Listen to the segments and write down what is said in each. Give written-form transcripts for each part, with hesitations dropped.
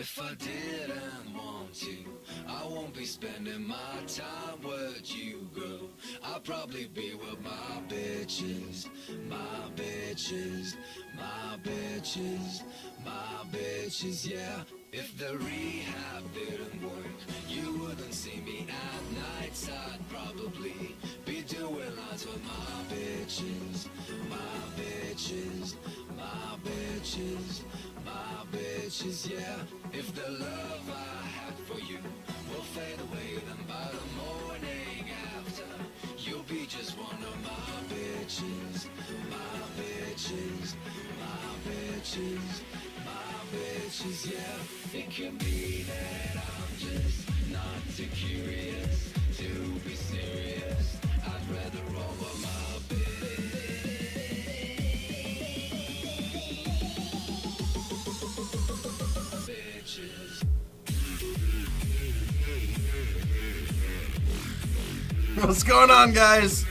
If I didn't want to, I won't be spending my time with you, girl. I'd probably be with my bitches, my bitches, my bitches, my bitches, yeah. If the rehab didn't work, you wouldn't see me at nights. I'd probably be doing lines with my bitches, my bitches, my bitches, my bitches, yeah. If the love I had for you will fade away, then by the morning after, you'll be just one of my bitches, my bitches, my bitches, my bitches, yeah. It can be that I'm just not too curious to be serious. I'd rather roll with my bitches. What's going on, guys?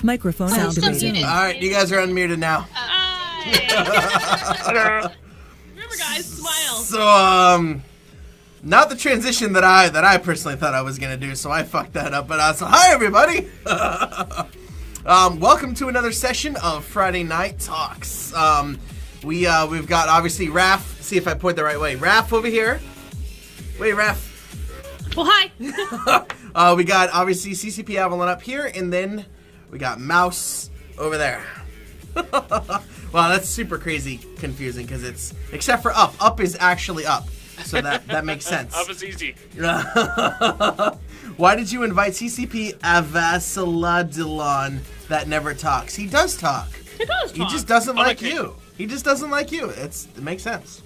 Microphone activated. All right, you guys are unmuted now. Remember, guys, smile. So, not the transition that I personally thought I was gonna do, so I fucked that up. But so hi everybody. Welcome to another session of Friday Night Talks. We've got obviously Raph. See if I point the right way. Raph over here. Wait, Raph. Well, hi. We got obviously CCP Avalon up here, and then we got Mouse over there. Wow, that's super crazy confusing because it's except for up. Up is actually up, so that makes sense. Up is easy. Why did you invite CCP Avasaladilon that never talks? He does talk. He does talk. He just doesn't like Okay. you. He just doesn't like you. It makes sense.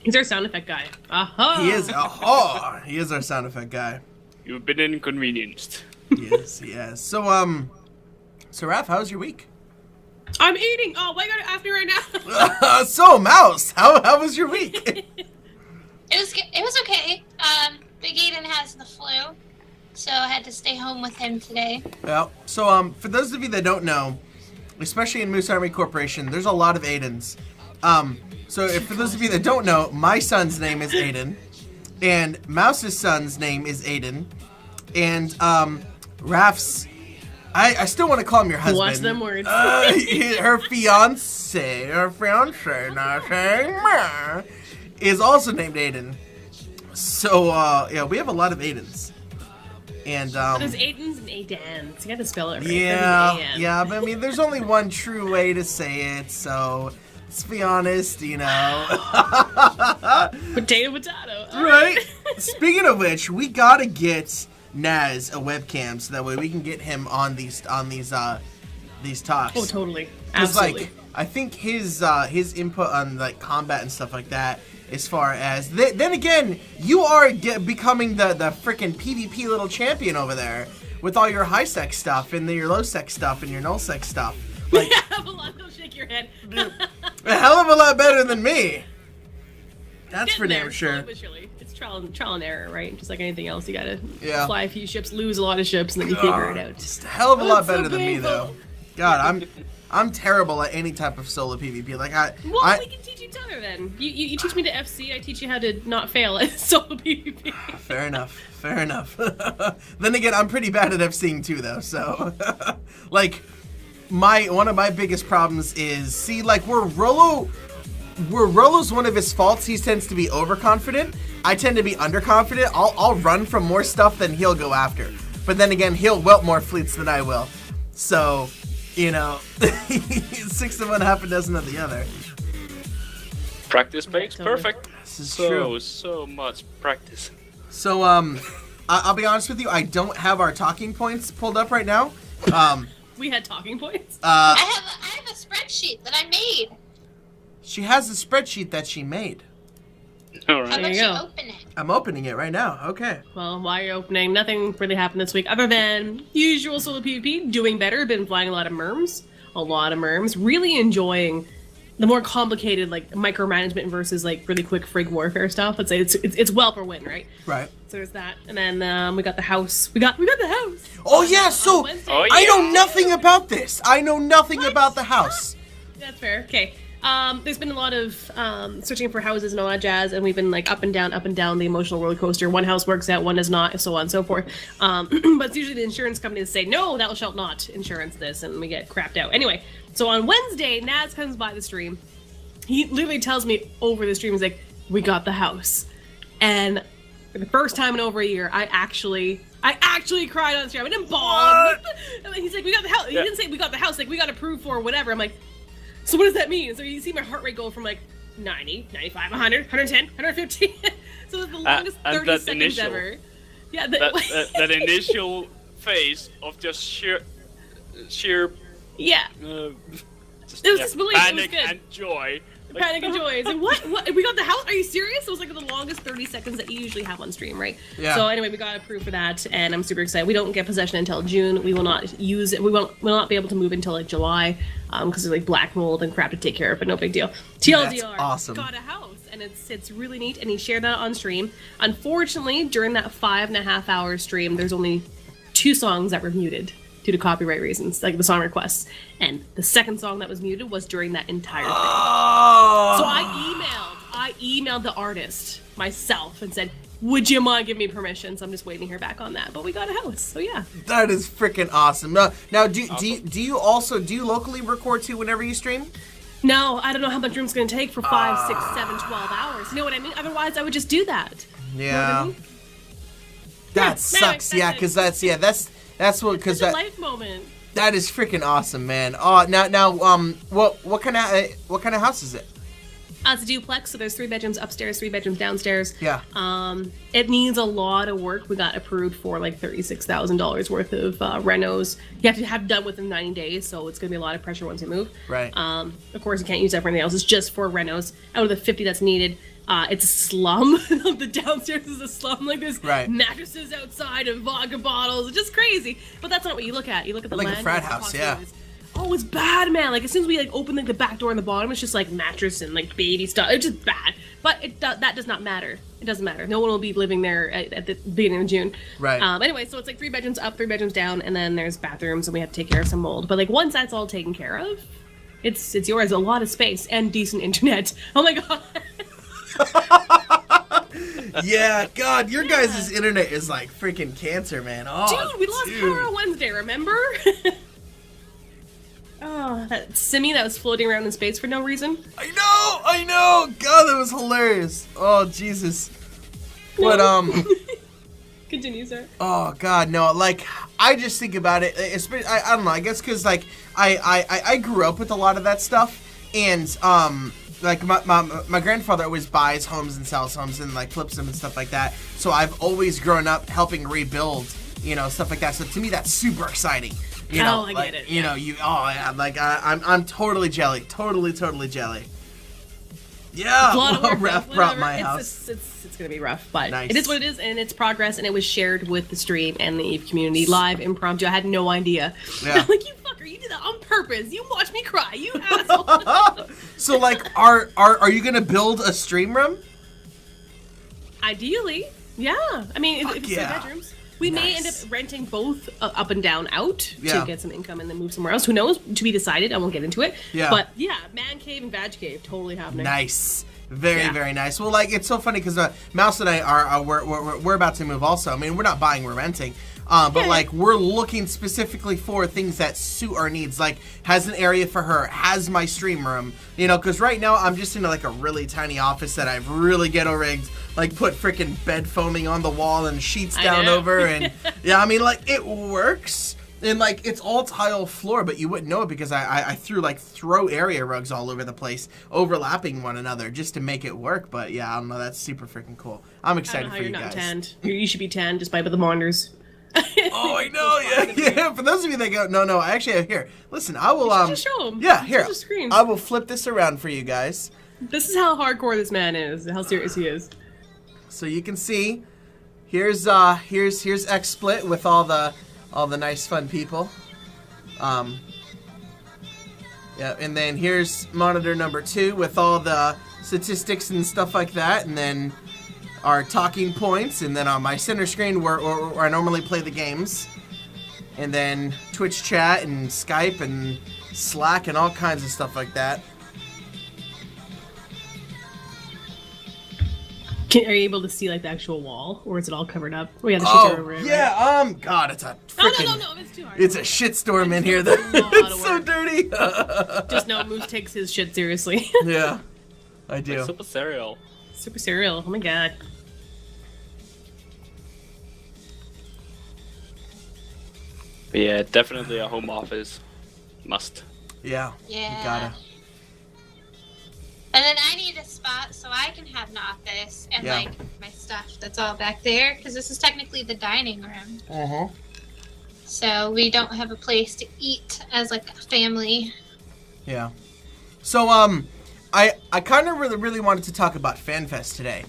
He's our sound effect guy. Aha. He is. Oh, he is our sound effect guy. You've been inconvenienced. Yes, yes. So Raph, how's your week? I'm eating. Oh, why you gotta ask me right now? So Mouse, how was your week? It was okay. Big Aiden has the flu, so I had to stay home with him today. Well, so for those of you that don't know, especially in Moose Army Corporation, there's a lot of Aidens. For those of you that don't know, my son's name is Aiden, and Mouse's son's name is Aiden, and Raph's. I still want to call him your husband. Watch them words. Her fiance, not saying meh, is also named Aiden. So yeah, we have a lot of Aidens. And There's Aidens and Aidans. You gotta spell it right. yeah, but I mean, there's only one true way to say it, so let's be honest, you know. Potato. All Right? Speaking of which, we gotta get Naz a webcam so that way we can get him on these talks. Oh, totally. 'Cause, Absolutely. like, I think his input on like combat and stuff like that, as far as then again, you are becoming the freaking PvP little champion over there with all your high sex stuff and your low sex stuff and your null sex stuff. Like, Don't shake your head. a hell of a lot better than me. That's Getting for damn there, sure. slowly but surely. It's trial and error, right? Just like anything else, you gotta Yeah. fly a few ships, lose a lot of ships, and then you figure it out. Just a hell of a lot That's so better than me painful. though. God, I'm terrible at any type of solo PvP. Like Well, we can teach each other then. You teach me to FC, I teach you how to not fail at solo PvP. Fair enough. Then again, I'm pretty bad at FCing too, though. So, like, one of my biggest problems is where Rolo's one of his faults. He tends to be overconfident. I tend to be underconfident. I'll run from more stuff than he'll go after. But then again, he'll welt more fleets than I will. So, you know, 6 of one, half a dozen of the other. Practice makes Totally. perfect. This is true. So much practice. So, I'll be honest with you. I don't have our talking points pulled up right now. We had talking points. I have a spreadsheet that I made. She has a spreadsheet that she made. All How right. about you you go. open it? I'm opening it right now. Okay. Well, while you're opening, nothing really happened this week other than usual solo PvP, doing better, been flying a lot of merms. Really enjoying the more complicated, like, micromanagement versus, like, really quick frig warfare stuff. Let's say it's well for win, right? Right. So there's that. And then we got the house. We got the house. Oh yeah. So Wednesday. Oh, I yeah. know nothing about this. I know nothing about the house. That's fair. Okay. There's been a lot of searching for houses and all that jazz, and we've been like up and down the emotional roller coaster. One house works out, one does not, so on and so forth. But it's usually the insurance companies say, no, thou shalt not insurance this, and we get crapped out. Anyway, so on Wednesday, Naz comes by the stream. He literally tells me over the stream, he's like, we got the house. And for the first time in over a year, I actually cried on the stream. I didn't bawl. He's like, we got the house. He didn't say we got the house, like we got approved for whatever. I'm like, so what does that mean? So you see my heart rate go from like 90, 95, 100, 110, 150. So it's the longest 30 seconds ever. Yeah, that initial phase of just sheer yeah. just, It was disbelief. panic It was good. and joy. Panic and joy. It's like, what? We got the house? Are you serious? It was like the longest 30 seconds that you usually have on stream, right? Yeah. So anyway, we got approved for that, and I'm super excited. We don't get possession until June. We will not use it. We'll not be able to move until like July, because there's like black mold and crap to take care of. But no big deal. TLDR. That's awesome. Got a house, and it's really neat. And he shared that on stream. Unfortunately, during that 5.5 hour stream, there's only 2 songs that were muted due to copyright reasons, like the song requests. And the second song that was muted was during that entire thing. Oh. So I emailed the artist myself and said, would you mind giving me permission? So I'm just waiting to hear back on that. But we got a house, so yeah. That is freaking awesome. Now, do you locally record too whenever you stream? No, I don't know how much room's gonna take for 5, 6, 7, 12 hours. You know what I mean? Otherwise, I would just do that. Yeah. You know what I mean? That sucks. Yeah, because that's what It's a life moment. that is freaking awesome, man. Oh, now, what kind of house is it? It's a duplex, so there's 3 bedrooms upstairs, 3 bedrooms downstairs. Yeah. It needs a lot of work. We got approved for like $36,000 worth of renos. You have to have done within 90 days, so it's gonna be a lot of pressure once we move. Right. Of course, you can't use that for anything else. It's just for renos. Out of the 50 that's needed, it's a slum. The downstairs is a slum. Like there's Right. mattresses outside and vodka bottles. It's just crazy. But that's not what you look at. You look at the Like a land, frat the house, yeah. possibilities. Oh, it's bad, man. Like as soon as we like open like the back door on the bottom, it's just like mattress and like baby stuff. It's just bad. But that does not matter. It doesn't matter. No one will be living there at the beginning of June. Right. Anyway, so it's like 3 bedrooms up, 3 bedrooms down, and then there's bathrooms, and we have to take care of some mold. But like once that's all taken care of, it's yours. A lot of space and decent internet. Oh my god. Yeah, God, your guys' internet is like freaking cancer, man. Oh, Dude, we lost power on Wednesday, remember? Oh, that simi that was floating around in space for no reason. I know. God, that was hilarious. Oh, Jesus. But Continue, sir. oh God, no. Like, I just think about it. Especially, I don't know. I guess because like I grew up with a lot of that stuff, and like my grandfather always buys homes and sells homes and like flips them and stuff like that. So I've always grown up helping rebuild, stuff like that. So to me, that's super exciting. I like, get it. You know, I'm totally jelly, totally jelly. Yeah, A lot of work, Ref but brought whatever. my house. It's gonna be rough, but Nice. it is what it is, and it's progress, and it was shared with the stream and the Eve community live impromptu. I had no idea. Yeah. I'm like, you fucker, you did that on purpose. You watched me cry, you asshole. So like, are you gonna build a stream room? Ideally, yeah. I mean, if it's yeah. 3 bedrooms. We may end up renting both up and down out Yeah. to get some income and then move somewhere else. Who knows? To be decided. I won't get into it. Yeah. But yeah, man cave and vag cave, totally happening. Nice. Very, Yeah. very nice. Well, like, it's so funny because Mouse and I are we're about to move also. I mean, we're not buying, we're renting. But Yeah. like, we're looking specifically for things that suit our needs. Like, has an area for her, has my stream room. Because right now I'm just in like a really tiny office that I've really ghetto rigged. Like, put freaking bed foaming on the wall and sheets I down know. over. And yeah, I mean, like, it works. And like, it's all tile floor, but you wouldn't know it because I threw like throw area rugs all over the place, overlapping one another just to make it work. But yeah, I don't know. That's super freaking cool. I'm I don't excited know how for you're you not guys. tanned. You should be tanned just by the monitors. Oh, I know. Yeah. For those of you that go, no. I actually have here. Listen, I will. Just show 'em. Yeah, Just here. show the screen. I will flip this around for you guys, This is how hardcore this man is. How serious he is. so you can see. Here's XSplit with all the nice fun people. Yeah, and then here's monitor number 2 with all the statistics and stuff like that, and then our talking points, and then on my center screen where I normally play the games, and then Twitch chat and Skype and Slack and all kinds of stuff like that. Are you able to see like the actual wall, or is it all covered up? Oh yeah, the shits are over it. yeah. Right? God, it's a Oh freaking. no, it's too hard. It's a shitstorm in here. It's a lot It's of so work. dirty. Just know Moose takes his shit seriously. Yeah, I do. Super cereal. Super cereal. Oh my god. But yeah, definitely a home office must. Yeah. Yeah. You gotta. And then I need a spot so I can have an office and Yeah. like my stuff that's all back there because this is technically the dining room. Uh-huh. So we don't have a place to eat as like a family. Yeah. So I kind of really wanted to talk about FanFest today.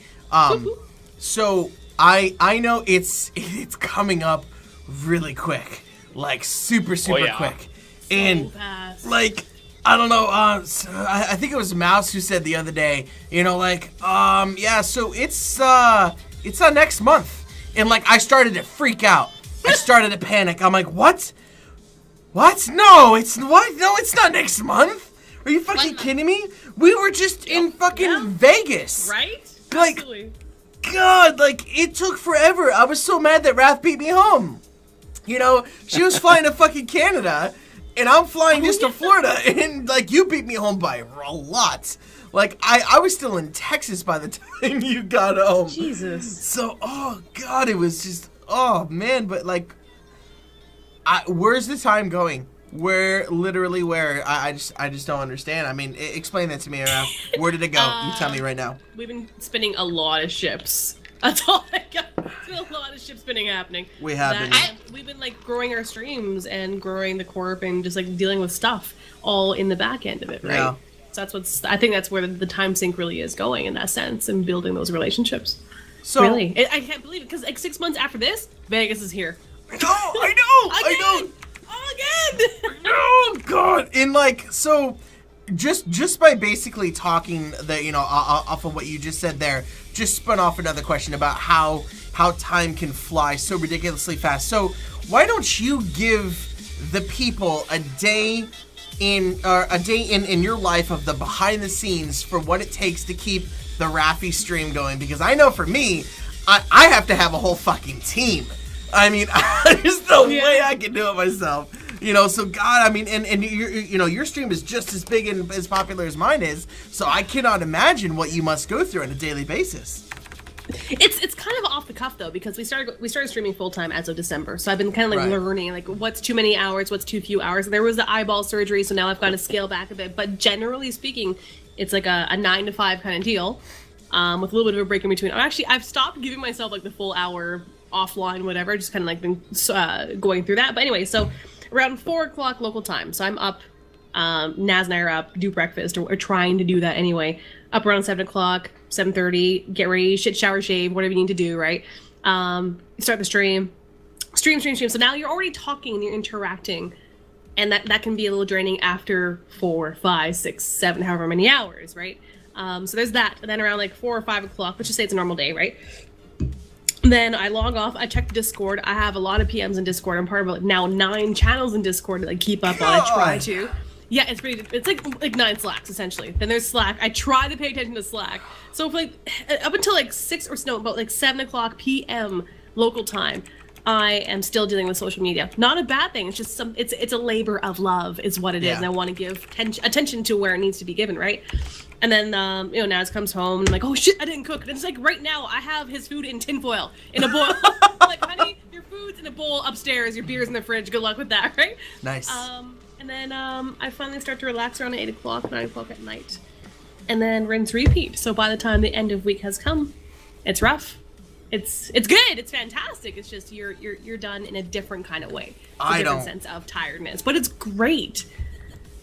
So I know it's coming up really quick, like super yeah. quick, and So fast. like I don't know. So I think it was Mouse who said the other day, you know, like yeah. So it's next month, and like I started to freak out. I started to panic. I'm like, what? What? No, it's what? No, it's not next month. Are you fucking month. kidding me? We were just in fucking Yeah. Vegas. Right? Like- Absolutely. God, like it took forever. I was so mad that Raph beat me home. You know, she was flying to fucking Canada, and I'm flying just to Florida, and like you beat me home by a lot. Like I was still in Texas by the time you got home. Jesus. So, oh god, it was just, oh man, but like, where's the time going? Where I just don't understand. I mean, explain that to me, Raph. Where did it go? You tell me right now. We've been spinning a lot of ships. That's all I got. There's been a lot of ship spinning happening. We have That- been. and we've been like growing our streams and growing the corp and just like dealing with stuff all in the back end of it, right? Yeah. So I think that's where the time sink really is going in that sense and building those relationships. So Really, I can't believe it because like 6 months after this, Vegas is here. I know. Again! Again! Oh god. And like, so just by basically talking the, you know, off of what you just said there, just spun off another question about how time can fly so ridiculously fast. So why don't you give the people a day in your life of the behind the scenes for what it takes to keep the Raffi stream going? Because I know for me, I have to have a whole fucking team. I mean, there's no way I can do it myself. You know, so God, I mean, and your stream is just as big and as popular as mine is, so I cannot imagine what you must go through on a daily basis. It's kind of off the cuff though because we started streaming full time as of December, so I've been kind of like Right. learning like what's too many hours, what's too few hours. There was the eyeball surgery, so now I've got to scale back a bit. But generally speaking, it's like a 9 to 5 kind of deal, with a little bit of a break in between. I've stopped giving myself like the full hour offline, whatever. Just kind of like been going through that. But anyway, so around 4 o'clock local time, so I'm up. Naz and I are up, do breakfast, or trying to do that anyway. Up around 7 o'clock, 7:30, get ready, shit, shower, shave, whatever you need to do, right? Start the stream. So now you're already talking and you're interacting, and that can be a little draining after 4, 5, 6, 7, however many hours, right? So there's that. And then around like 4 or 5 o'clock, let's just say it's a normal day, right? Then I log off. I check Discord. I have a lot of PMs in Discord. I'm part of like now 9 channels in Discord to like keep up on. I try to. Yeah, it's pretty. It's like 9 Slacks essentially. Then there's Slack. I try to pay attention to Slack. So for like up until like 6 or no, about like 7 o'clock PM local time, I am still dealing with social media. Not a bad thing. It's just it's a labor of love is what it is, Yeah. and I want to give attention to where it needs to be given, right? And then Naz comes home and like, oh shit, I didn't cook. And it's like right now I have his food in tinfoil in a bowl. Like, honey, your food's in a bowl upstairs. Your beer's in the fridge. Good luck with that, right? Nice. And then I finally start to relax around 8 o'clock, 9 o'clock at night, and then rinse repeat. So by the time the end of week has come, it's rough. It's good. It's fantastic. It's just you're done in a different kind of way. It's a different sense of tiredness, but it's great.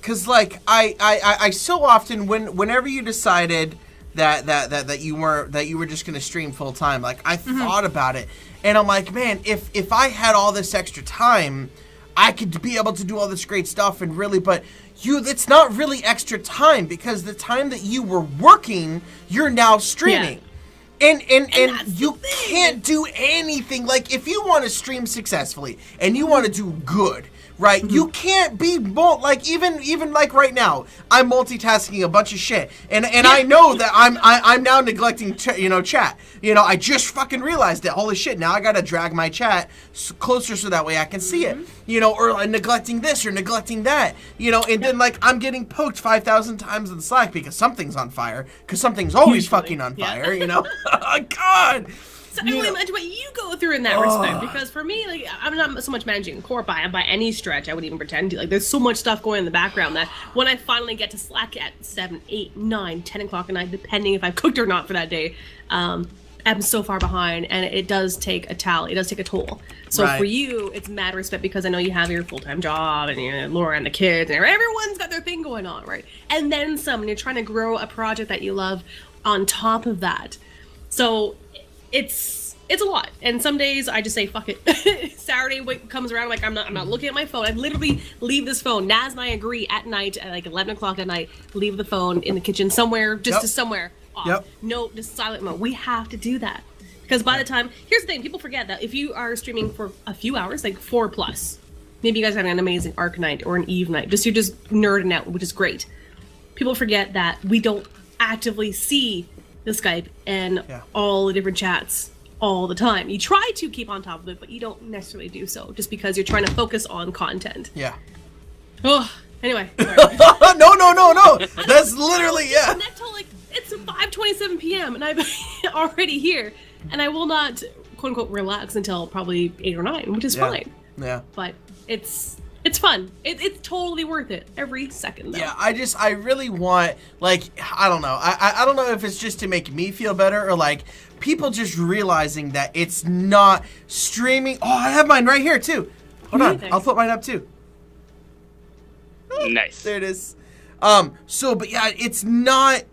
Cause like I so often whenever you decided that you were just gonna stream full time, like I thought about it, and I'm like, man, if I had all this extra time, I could be able to do all this great stuff and really, but it's not really extra time because the time that you were working, you're now streaming. And that's you the thing. can't do anything. Like if you want to stream successfully and you want to do good, right? You can't be like even like right now, I'm multitasking a bunch of shit, and I know that I'm now neglecting chat. I just fucking realized it. Holy shit! Now I gotta drag my chat closer so that way I can see it. Or like, neglecting this or neglecting that. And then like I'm getting poked 5,000 times in Slack because something's on fire. Because something's always fucking on fire. God. So I can imagine what you go through in that respect, because for me, like, I'm not so much managing Corp by any stretch. I wouldn't even pretend to. Like, there's so much stuff going in the background that when I finally get to Slack at 7, 8, 9, 10 o'clock at night, depending if I've cooked or not for that day, I'm so far behind, and it does take a tally. It does take a toll. So for you, it's mad respect, because I know you have your full-time job, and Laura and the kids, and everyone's got their thing going on, right? And then some, and you're trying to grow a project that you love on top of that. So it's a lot, and some days I just say fuck it. Saturday comes around, like I'm not looking at my phone. I literally leave this phone. Naz and I agree at night at like 11 o'clock at night, leave the phone in the kitchen somewhere, just to somewhere off. No, just silent mode. We have to do that, because by the time, here's the thing, people forget that if you are streaming for a few hours, like 4+, maybe you guys are having an amazing Arc night or an Eve night, you're just nerding out, which is great. People forget that we don't actively see the Skype and all the different chats all the time. You try to keep on top of it, but you don't necessarily do so, just because you're trying to focus on content. Yeah. Oh, anyway. No. That's literally, Not till like, it's 5:27 p.m. and I'm already here, and I will not, quote unquote, relax until probably 8 or 9, which is fine. Yeah. But it's fun. It's totally worth it every second, though. Yeah, I really want, like, I don't know. I don't know if it's just to make me feel better, or like people just realizing that it's not streaming. Oh, I have mine right here too. Hold on, I'll put mine up too. Nice. There it is. But yeah, it's not.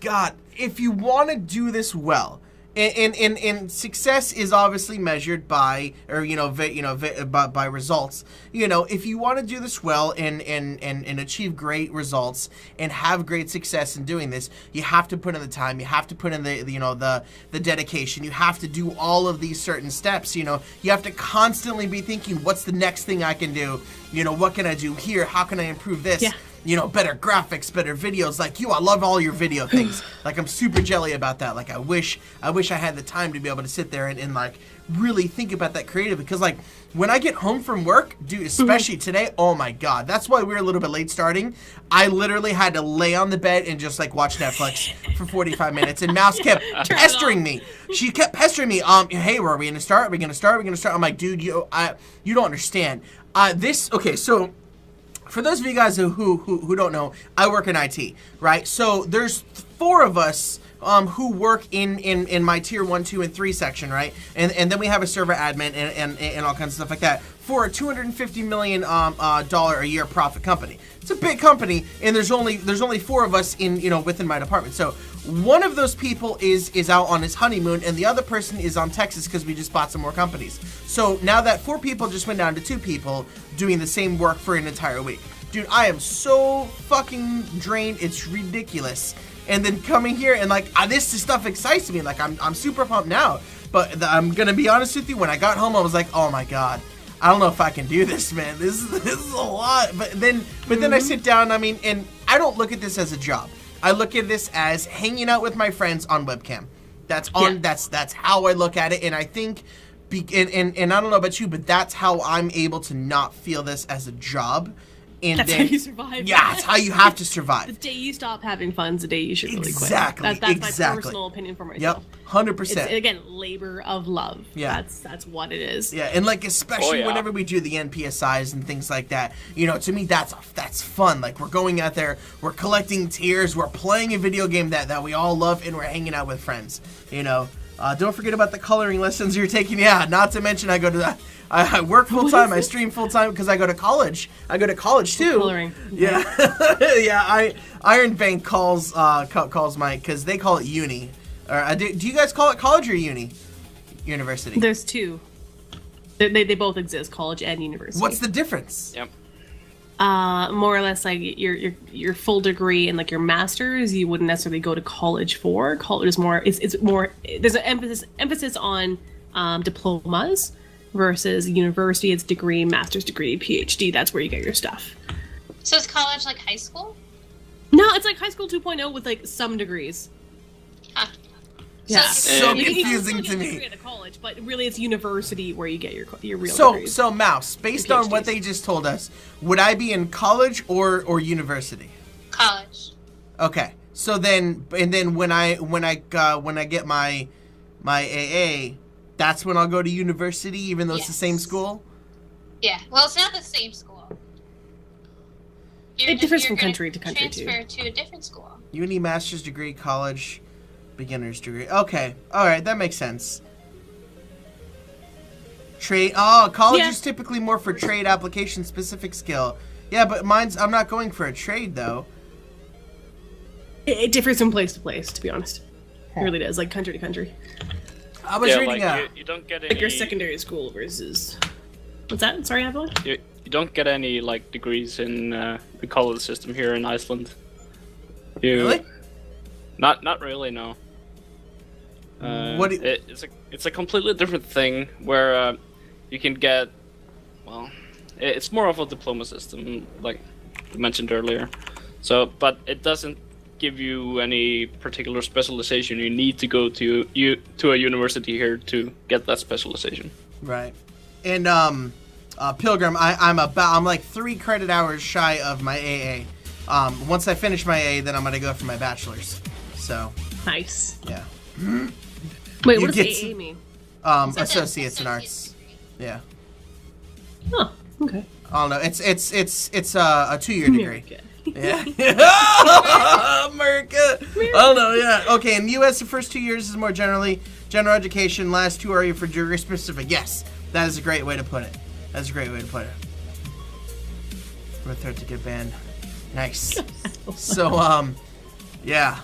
God, if you want to do this well, and success is obviously measured by, or by results. If you want to do this well and achieve great results and have great success in doing this, you have to put in the time. You have to put in the dedication. You have to do all of these certain steps. You have to constantly be thinking, what's the next thing I can do? What can I do here? How can I improve this? Yeah. Better graphics, better videos. Like I love all your video things. Like, I'm super jelly about that. Like, I wish I had the time to be able to sit there and like really think about that creative, because like when I get home from work, dude, especially today, oh my God, that's why we were a little bit late starting. I literally had to lay on the bed and just like watch Netflix for 45 minutes, and Mouse kept pestering me. She kept pestering me. Hey, are we gonna start? Are we gonna start? I'm like, dude, you don't understand. Okay, so for those of you guys who don't know, I work in IT, right? So there's 4 of us who work in my tier 1, 2, and 3 section, right? And then we have a server admin and all kinds of stuff like that for a $250 million dollar a year profit company. It's a big company, and there's only 4 of us within my department. So one of those people is out on his honeymoon, and the other person is on Texas because we just bought some more companies. So now that 4 people just went down to 2 people doing the same work for an entire week. Dude, I am so fucking drained. It's ridiculous. And then coming here and like this stuff excites me. Like I'm super pumped now. But I'm gonna be honest with you. When I got home, I was like, oh my God, I don't know if I can do this, man. This is a lot. But then I sit down. And I don't look at this as a job. I look at this as hanging out with my friends on webcam. That's how I look at it. And I think, and I don't know about you, but that's how I'm able to not feel this as a job. And that's how you survive. Yeah, it's how you have to survive. The day you stop having fun is the day you should really quit. That's my personal opinion for myself. Yep, 100%. It's, again, labor of love. Yeah. That's what it is. Yeah, and like especially whenever we do the NPSIs and things like that, to me that's fun. Like we're going out there, we're collecting tiers, we're playing a video game that we all love, and we're hanging out with friends. Don't forget about the coloring lessons you're taking. Yeah, not to mention I work full time. I stream full time because I go to college. I go to college too. Coloring. Yeah, yeah. Iron Bank calls my, because they call it uni. Or do you guys call it college or university? There's 2. They both exist, college and university. What's the difference? Yep. More or less like your full degree and like your master's, you wouldn't necessarily go to college for. College is more. It's more. There's an emphasis on diplomas. versus university, it's degree, master's degree, PhD. That's where you get your stuff. So is college like high school? No, it's like high school 2.0 with like some degrees. Huh. Yeah. So You can confusing still to get a me. degree at a college, but really it's university where you get your real So, degrees. so Mouse, based on what PhDs. they just told us, would I be in college or university? College. Okay. So then, and then when I get my AA, that's when I'll go to university, even though it's the same Yes. school. Yeah. Well, it's not the same school. It differs from gonna country to country, too. Transfer to a different school. Uni, master's degree, college, beginner's degree. Okay. All right, that makes sense. Trade. Oh, college Yeah. is typically more for trade application specific skill. Yeah, but I'm not going for a trade though. It differs from place to place, to be honest. It really does, like country to country. I was Yeah, reading like you don't get any. Like your secondary school versus... What's that? Sorry, Avalon? You don't get any like degrees in the college system here in Iceland. Really? Not really, no. What do- It's a completely different thing where you can get, well, it's more of a diploma system, like you mentioned earlier. So, but it doesn't give you any particular specialization. You need to go to a university here to get that specialization. Right. And Pilgrim, I'm like 3 credit hours shy of my AA. Once I finish my AA, then I'm gonna go for my bachelor's. So Nice. yeah. Wait, You what does get AA some- mean? Associates in arts. Yeah. Oh, okay. I don't know. It's a 2-year degree. Okay. Yeah. America. Oh no, yeah. Okay, in the US the first 2 years is more general education, last 2 are for degree specific. Yes. That is a great way to put it. That's a great way to put it. Red Thread's a good band. Nice. So yeah.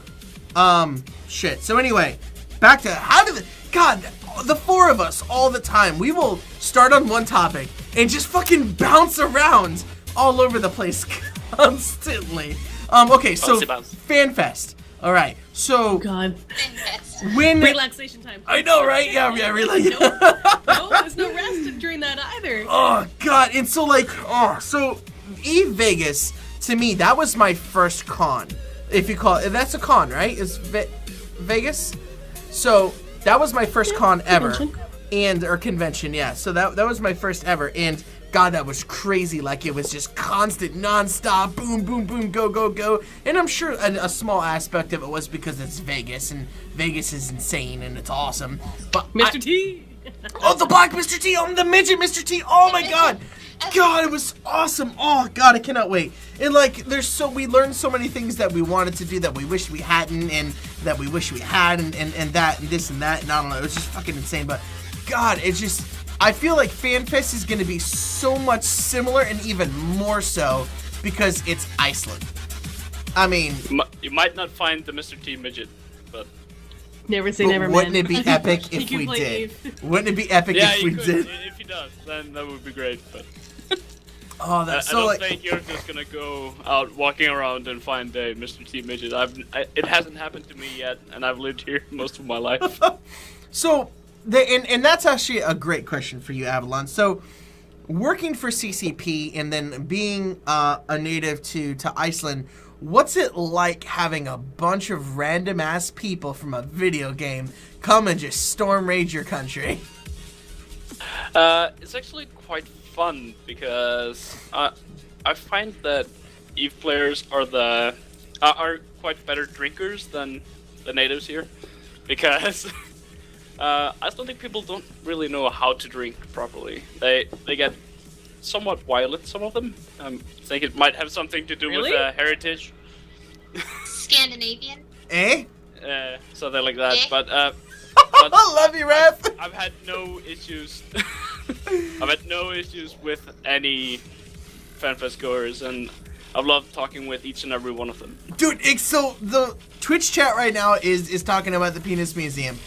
Shit. So anyway, back to the 4 of us all the time. We will start on one topic and just fucking bounce around all over the place constantly. Okay, so Bouncy bounce. FanFest. All right. So God. Invest. when Relaxation time. I know, right? Yeah, really. No, there's no rest during that either. Oh god, and so so Eve Vegas to me that was my first con, if you call it. That's a con, right? Is Vegas? So that was my first con ever, convention. Convention, yeah. So that was my first ever, and God, that was crazy. Like it was just constant, nonstop, boom, boom, boom, go, go, go. And I'm sure a small aspect of it was because it's Vegas, and Vegas is insane and it's awesome. But Mr. T. Oh, the black Mr. T! Oh, the midget Mr. T! Oh my god! God, it was awesome! Oh god, I cannot wait. And like, we learned so many things that we wanted to do that we wish we hadn't, and that we wish we had, and that, and this and that, and I don't know, it was just fucking insane. But god, it's just, I feel like FanFest is gonna be so much similar, and even more so, because it's Iceland. I mean, You might not find the Mr. T midget, but Never say but never, wouldn't man. it be epic You if can we play did? Eve. Wouldn't it be epic yeah, if you we could. did? If he does, then that would be great. But Oh, I that's so don't like. think you're just gonna go out walking around and find a Mr. T midget. It hasn't happened to me yet, and I've lived here most of my life. So, and that's actually a great question for you, Avalon. So, working for CCP and then being a native to Iceland, what's it like having a bunch of random ass people from a video game come and just storm rage your country? It's actually quite fun because I find that Eve players are quite better drinkers than the natives here, because Icelandic people don't really know how to drink properly. They get somewhat violent, some of them. I think it might have something to do Really? with heritage, Scandinavian. Eh? something like that. Yeah. But I love you, Raph. I've had no issues. I've had no issues with any FanFest goers, and I've loved talking with each and every one of them. Dude, so the Twitch chat right now is talking about the Penis Museum.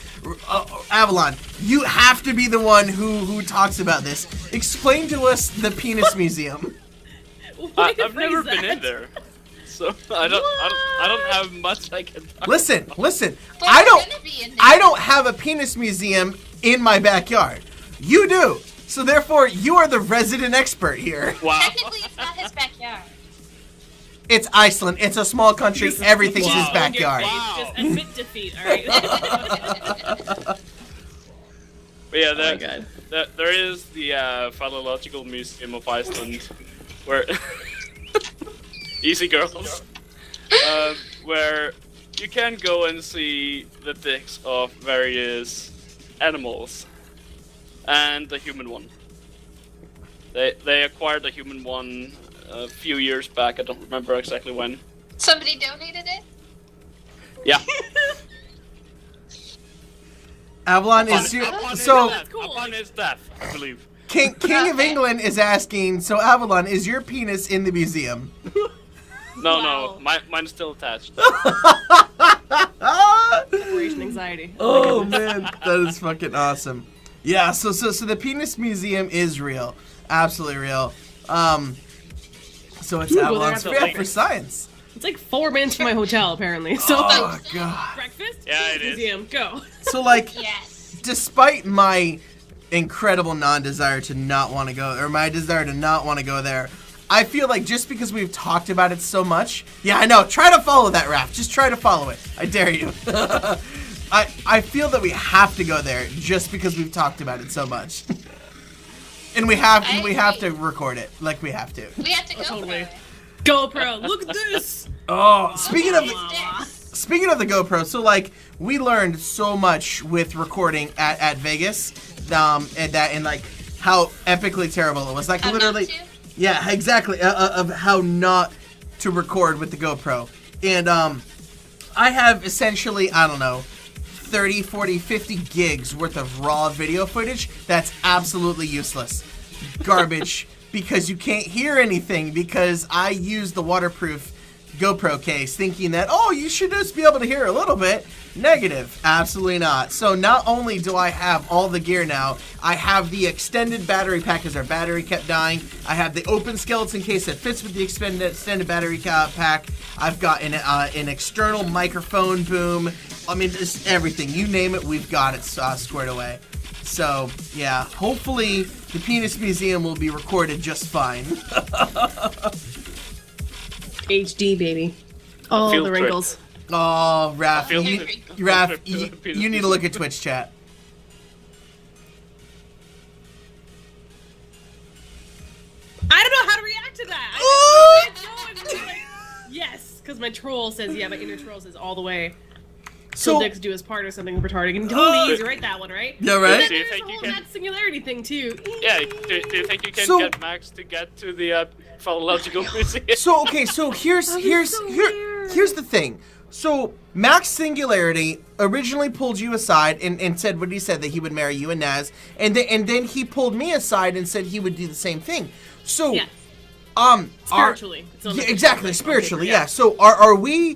Avalon, you have to be the one who talks about this. Explain to us the Penis Museum. Way to I've never phrase been in that. there, so I don't have much I can talk Listen, about. I But we're don't gonna be in there. I don't have a penis museum in my backyard. You do. So therefore, you are the resident expert here. Wow. Technically, it's not his backyard. It's Iceland. It's a small country. Everything's his Wow. backyard. Wow. Just admit defeat, alright? But yeah, Oh my God. there is the Philological Museum of Iceland, where easy girls, where you can go and see the dicks of various animals and the human one. They acquired the human one a few years back. I don't remember exactly when. Somebody donated it? Yeah. Avalon is Upon his death, I believe. King of England is asking. So Avalon, is your penis in the museum? No, mine's still attached. Separation anxiety. Oh man, that is fucking awesome. Yeah, so the penis museum is real, absolutely real. So it's Ooh, Avalon's well, they're for science. It's like 4 minutes from my hotel, apparently. So, Oh god. breakfast? Yeah, it is. Museum, go. So like, Yes. despite my incredible non-desire to not want to go, or my desire to not want to go there, I feel like just because we've talked about it so much, yeah, I know. Try to follow that, Raph. Just try to follow it. I dare you. I feel that we have to go there just because we've talked about it so much, and we have to record it. Like we have to. We have to go totally. for it. GoPro, look at this. Oh, speaking of Dicks. the GoPro, so like we learned so much with recording at Vegas, and like how epically terrible it was. Like How not literally. to? Yeah, exactly. Of how not to record with the GoPro. And I have essentially, I don't know, 30, 40, 50 gigs worth of raw video footage that's absolutely useless. Garbage. Because you can't hear anything because I use the waterproof GoPro case thinking that, oh, you should just be able to hear a little bit. Negative. Absolutely not. So not only do I have all the gear now, I have the extended battery pack because our battery kept dying. I have the open skeleton case that fits with the extended battery pack. I've got an external microphone boom. I mean, just everything. You name it, we've got it squared away. So, yeah, hopefully the Penis Museum will be recorded just fine. HD, baby. All Field the trip. wrinkles. Oh, Raph, Field you, trip. Raph, Field you, trip to the you need to look at Twitch chat. I don't know how to react to that. I know, I'm like, yes, because my troll says, yeah, my inner troll says all the way. So, So Dix do his part or something retarded. And totally easy, write that one, right? yeah, And right? then Do you there's think the you whole can- mad singularity thing, too. Yeah, do you think you can So- get Max to get to the Philological Museum? So okay, so here's so here's weird. here's the thing. So Max Singularity originally pulled you aside and said what he said, that he would marry you and Naz, and then he pulled me aside and said he would do the same thing. So Yeah, Are, spiritually. It's on yeah, the- exactly, on spiritually, paper, yeah. So are we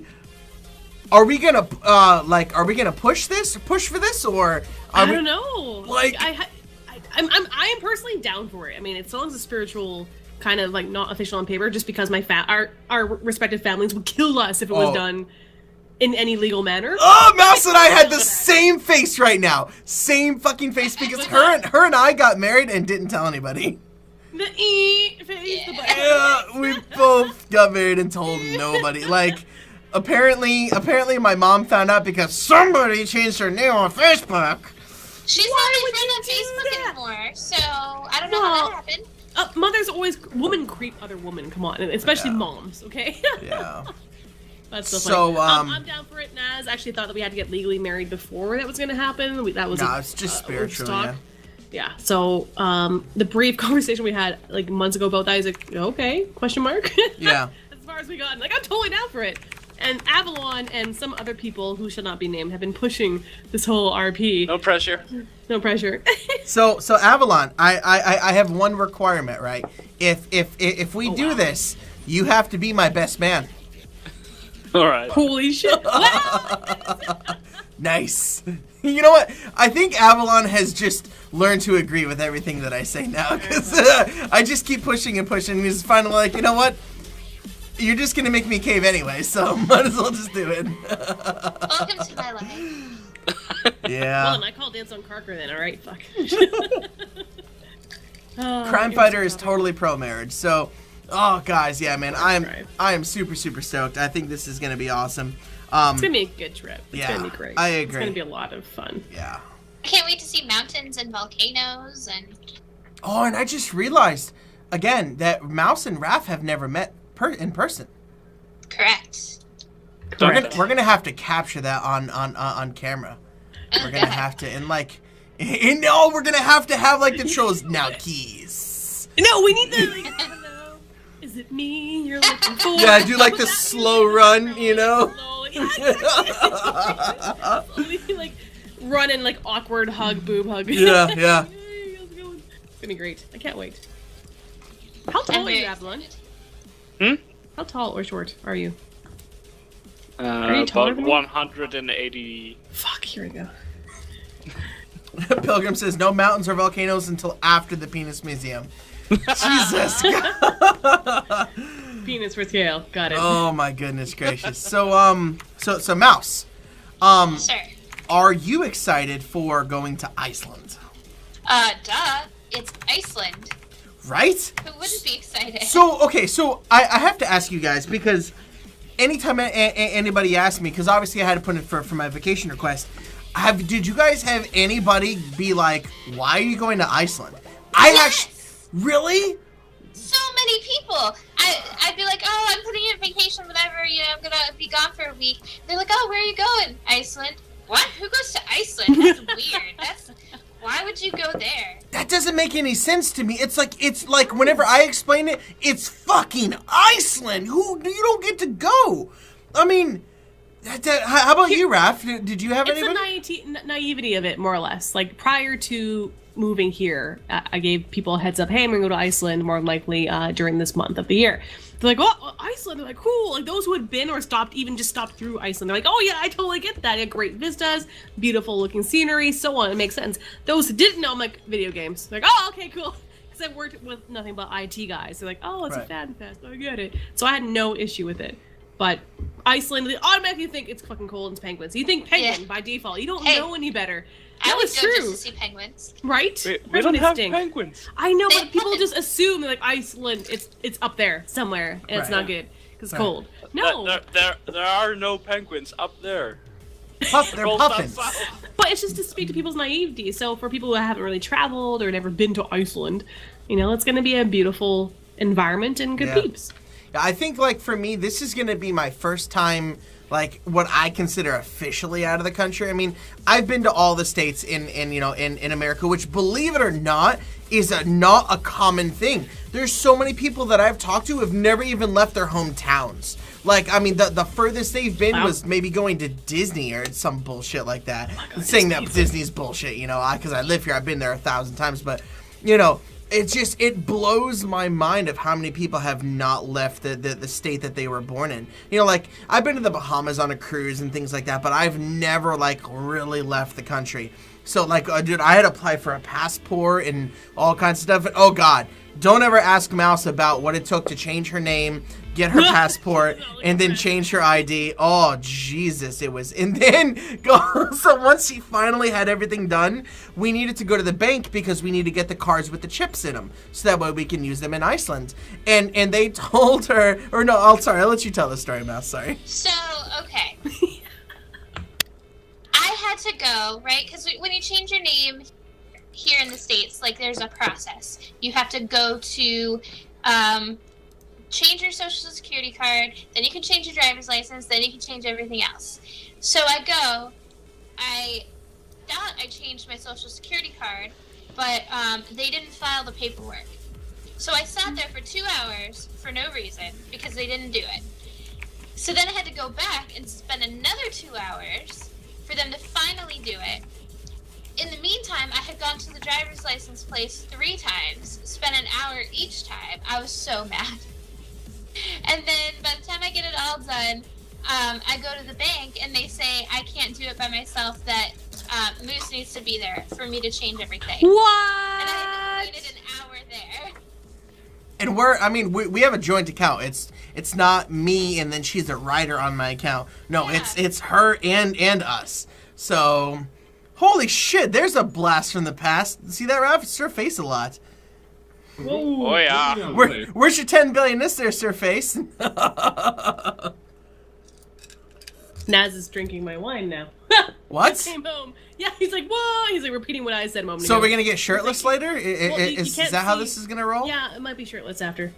gonna are we gonna push for this, or I are we, don't know. like- I am personally down for it. I mean, as long as it's spiritual, kind of like not official on paper, just because our respective families would kill us if it was Oh. done in any legal manner. Oh, Mouse and I had the same face right now. Same fucking face because her and I got married and didn't tell anybody. The face, the butt. Yeah, we both got married and told nobody. Like, apparently my mom found out because somebody changed her name on Facebook. She's Why not would my friend you on do Facebook that? anymore, so I don't know how Well, that happened. Mothers always women creep other women. Come on, and especially Yeah. moms. Okay. Yeah. That's so So, funny. I'm down for it. Naz actually thought that we had to get legally married before that was going to happen. That was No, it's just spiritual, yeah. Yeah. So the brief conversation we had like months ago about that is like, okay? Question mark. Yeah. As far as we got, like I'm totally down for it. And Avalon and some other people who shall not be named have been pushing this whole RP. No pressure. No pressure. So Avalon, I have one requirement, right? If we do wow. this, you have to be my best man. All right. Holy shit! Wow. Nice. You know what? I think Avalon has just learned to agree with everything that I say now, because I just keep pushing and pushing, and he's finally like, you know what? You're just gonna make me cave anyway, so might as well just do it. Welcome to my life. Yeah. Well, then I call Dance on Carker then. All right, fuck. Crime it's Fighter is another- totally pro-marriage. So, oh, guys, yeah, man, Right. I am super, super stoked. I think this is going to be awesome. It's gonna be a good trip. It's Yeah, gonna be great. I It's agree. gonna be a lot of fun. Yeah. I can't wait to see mountains and volcanoes and Oh, and I just realized, again, that Mouse and Raph have never met in person. correct. We're gonna have to capture that on camera. We're gonna have to, and like, we're gonna have to have like the trolls now keys. No, we need the. Like, hello, is it me you're looking for? Yeah, I do like the slow run, you know. Slowly, like running like awkward hug, boob hug. Yeah, yeah. Hey, how's it going? It's gonna be great. I can't wait. How tall I'm are you, very Avalon? excited. How tall or short are you? you taller About than me? 180. Fuck, here we go. Pilgrim says no mountains or volcanoes until after the Penis Museum. Jesus. Penis for scale. Got it. Oh my goodness gracious. So Mouse, Sir. are you excited for going to Iceland? Duh. It's Iceland. Right? Who wouldn't be excited? So I have to ask you guys, because anytime anybody asks me, because obviously I had to put it for my vacation request, did you guys have anybody be like, why are you going to Iceland? Yes! Really? So many people. I'd be like, oh, I'm putting in vacation, whatever. You know, I'm gonna be gone for a week. They're like, oh, where are you going? Iceland. What? Who goes to Iceland? That's weird. Why would you go there? That doesn't make any sense to me. It's like whenever I explain it, it's fucking Iceland. You don't get to go. I mean, how about you, Raph? Did you have It's anybody? the naivety of it, more or less. Like, prior to moving here, I gave people a heads up, hey, I'm going to go to Iceland more than likely during this month of the year. They're like, oh, Iceland. They're like, cool. Like, those who had been or stopped through Iceland, they're like, oh, yeah, I totally get that. Yeah, great vistas, beautiful looking scenery, so on. It makes sense. Those who didn't know, I'm like, video games. They're like, oh, okay, cool. Because I worked with nothing but IT guys. They're like, oh, it's Right. a fan fest. I get it. So I had no issue with it. But Iceland, they automatically think it's fucking cold and it's penguins. You think penguin Yeah. by default. You don't Hey, know any better. I No, would it's go true. just to see penguins. Right? We That's don't what have stink. penguins. I know, They but people haven't. just assume they're like Iceland. It's up there somewhere, and it's Right. not good because it's Right. cold. No, There are no penguins up there. They're Roll down puffins. south. but it's just to speak to people's naivety. So for people who haven't really traveled or never been to Iceland, you know, it's going to be a beautiful environment and good Yeah. peeps. I think, like, for me, this is going to be my first time, like, what I consider officially out of the country. I mean, I've been to all the states in America, which, believe it or not, is not a common thing. There's so many people that I've talked to who have never even left their hometowns. Like, I mean, the furthest they've been Wow. was maybe going to Disney or some bullshit like that. Saying that Disney's bullshit, you know, because I live here, I've been there 1,000 times, but, you know, it blows my mind of how many people have not left the state that they were born in. You know, like, I've been to the Bahamas on a cruise and things like that, but I've never, like, really left the country. So, like, dude, I had to apply for a passport and all kinds of stuff. And, oh, God, don't ever ask Mouse about what it took to change her name, get her passport, and then change her ID. Oh, Jesus, it was. And then, so once she finally had everything done, we needed to go to the bank because we need to get the cards with the chips in them, so that way we can use them in Iceland. And they told her, or no, I'll let you tell the story, Mouse, sorry. So, okay. I had to go, right? Because when you change your name here in the States, like, there's a process. You have to go to change your social security card, then you can change your driver's license, then you can change everything else. So I thought I changed my social security card, but they didn't file the paperwork. So I sat there for 2 hours for no reason because they didn't do it. So then I had to go back and spend another 2 hours for them to finally do it. In the meantime, I had gone to the driver's license place 3 times, spent an hour each time. I was so mad. And then by the time I get it all done, I go to the bank and they say I can't do it by myself, that Moose needs to be there for me to change everything. And I had waited an hour there. And we have a joint account. It's not me and then she's a writer on my account. No, Yeah. it's her and us. So, holy shit, there's a blast from the past. See that, Raph? It's her face a lot. Whoa. Oh yeah. Where's your 10 billion this there, Surface? Naz is drinking my wine now. What? Came home. Yeah, he's like, whoa. He's like repeating what I said a moment So ago. we're gonna get shirtless later? Well, you Is can't that how see- this is gonna roll? Yeah, it might be shirtless after.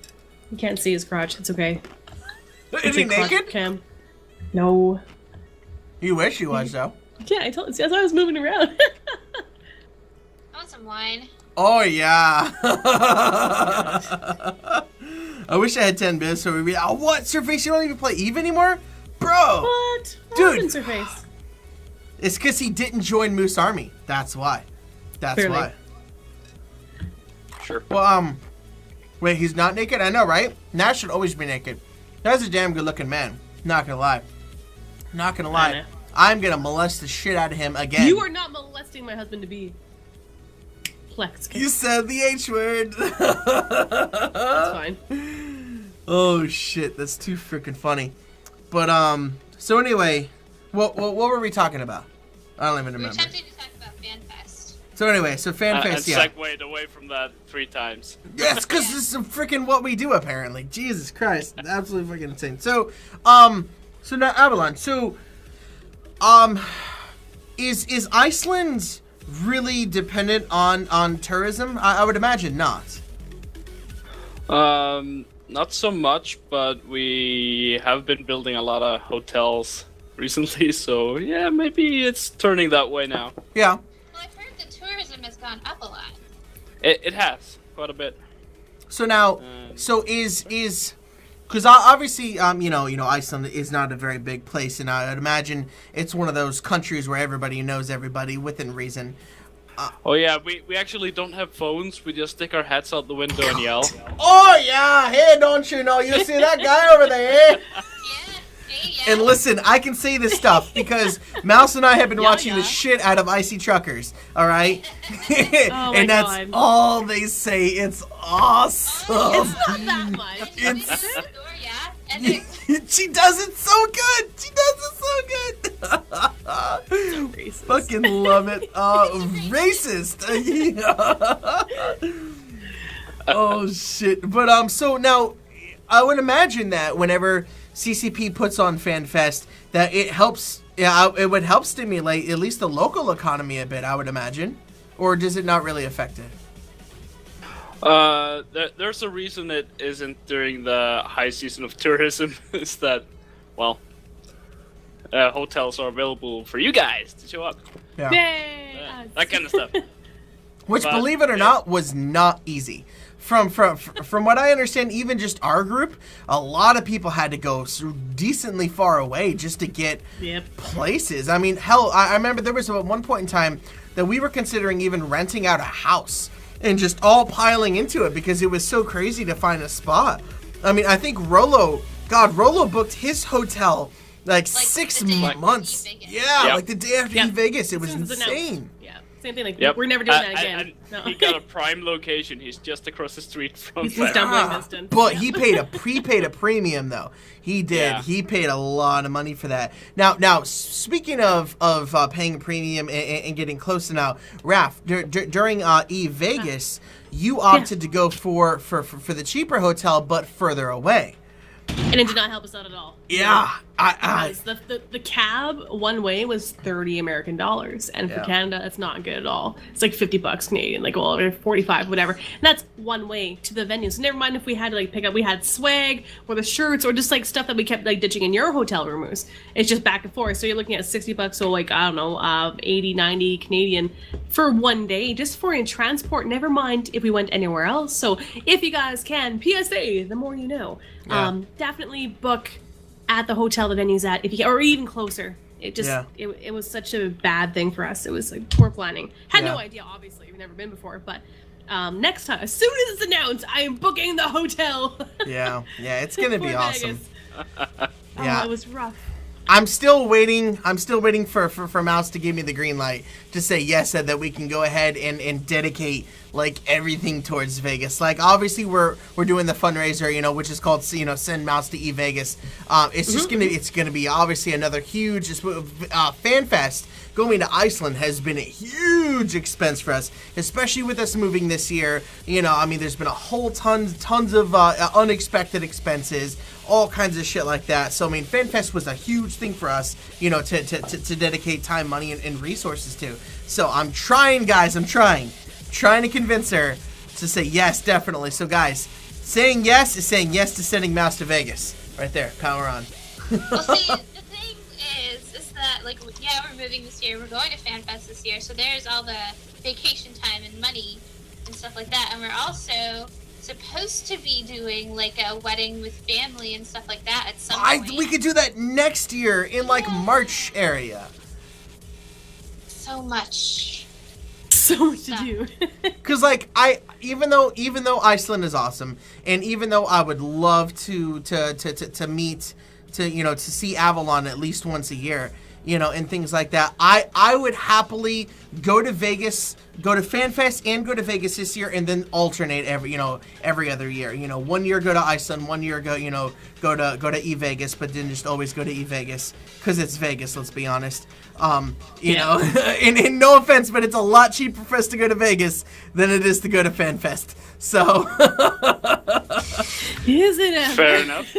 You can't see his crotch. It's okay. Is he It's a crotch naked? Cam. No. You wish he was though. Yeah, I told. That's why I was moving around. I want some wine. Oh yeah. I wish I had 10 bits so we'd be. Oh, what? Surface? You don't even play Eve anymore, bro? What? Dude. What happened, Surface? It's because he didn't join Moose Army. That's why. That's Clearly. why. Sure. Well, wait, he's not naked? I know, right? Nash should always be naked. That's a damn good looking man. Not gonna lie. Not gonna I lie. know. I'm gonna molest the shit out of him again. You are not molesting my husband to be. Plex. You said the H word. That's fine. Oh shit, that's too freaking funny. But so anyway, what were we talking about? I don't even We were remember. attempting to talk about FanFest. So anyway, so And FanFest, yeah. segued away from that 3 times. Yes, because this is freaking what we do apparently. Jesus Christ, absolutely freaking insane. So, so now Avalon. So, is Iceland really dependent on tourism? I would imagine not. Not so much, but we have been building a lot of hotels recently, so yeah, maybe it's turning that way now. Yeah. Well, I've heard the tourism has gone up a lot. It has quite a bit. So now, so is because obviously you know Iceland is not a very big place, and I'd imagine it's one of those countries where everybody knows everybody within reason. Oh yeah, we actually don't have phones. We just stick our heads out the window and yell. Oh yeah, hey, don't you know? You see that guy over there? Yeah. Hey, yeah. And listen, I can say this stuff because Mouse and I have been Yeah, watching the yeah. shit out of Icy Truckers. All right, my and that's God. all they say. It's awesome. It's not that much. It's- Is it? Door, yeah. And then, She does it so good. She does it so good. Racist. Fucking love it. Racist. Oh shit. But so now I would imagine that whenever CCP puts on FanFest that it helps it would help stimulate at least the local economy a bit, I would imagine. Or does it not really affect it? There's a reason it isn't during the high season of tourism. Is that, well, hotels are available for you guys to show up. Yeah. Yay! That kind of stuff. Which, But, believe it or yeah. not, was not easy. From what I understand, even just our group, a lot of people had to go decently far away just to get Yep. places. I mean, hell, I remember there was at one point in time that we were considering even renting out a house and just all piling into it because it was so crazy to find a spot. I mean, I think Rolo booked his hotel like 6 the day after months. E-Vegas. Yeah, Yep. like the day after Yeah. Vegas. It was Since it's announced. insane. Yeah. Same thing. Like Yep. we're never doing that again. And No. he got a prime location. He's just across the street from. He's Fenway. dumpling distance. But he prepaid a premium though. He did. Yeah. He paid a lot of money for that. Now speaking of paying a premium and getting close to now, Raph, during E Vegas, you opted to go for the cheaper hotel but further away. And it did not help us out at all. Yeah, I Because the cab one way was $30 American, and for Yeah. Canada, it's not good at all. It's like $50 Canadian, like well, or 45, whatever. And that's one way to the venue. So never mind if we had to like pick up, we had swag or the shirts or just like stuff that we kept like ditching in your hotel rooms. It's just back and forth. So you're looking at $60, so like I don't know, 80, 90 Canadian for one day just for in transport. Never mind if we went anywhere else. So if you guys can, PSA, the more you know. Yeah. Definitely book at the hotel the venue's at if you can, or even closer. It just Yeah. it was such a bad thing for us. It was like poor planning. Had no Yeah. idea, obviously. We've never been before, but next time, as soon as it's announced, I am booking the hotel. yeah, it's gonna be for awesome. Vegas. Yeah. Oh, it was rough. I'm still waiting for Mouse to give me the green light to say yes, that we can go ahead and dedicate like everything towards Vegas. Like obviously we're doing the fundraiser, you know, which is called, you know, Send Mouse to E Vegas. It's just gonna be obviously another huge fan fest. Going to Iceland has been a huge huge expense for us, especially with us moving this year. You know, I mean, there's been a whole tons of unexpected expenses, all kinds of shit like that. So I mean, FanFest was a huge thing for us, you know, to dedicate time, money, and resources to. So I'm trying, guys. I'm trying to convince her to say yes, definitely. So guys, saying yes is saying yes to sending Mouse to Vegas. Right there, power on. Well, see, the thing is that, like, yeah, we're moving this year. We're going to FanFest this year, so there's all the vacation time and money and stuff like that. And we're also supposed to be doing, like, a wedding with family and stuff like that at some point. We could do that next year in, like, March area. So much. So much to do. Cause like even though Iceland is awesome, and even though I would love to meet, to see Avalon at least once a year, you know, and things like that, I would happily go to Vegas, go to FanFest, and go to Vegas this year, and then alternate every other year. You know, one year go to Iceland, one year go to E-Vegas, but then just always go to E-Vegas because it's Vegas. Let's be honest. You know, and no offense, but it's a lot cheaper for us to go to Vegas than it is to go to FanFest. So, Is it ever? Fair enough.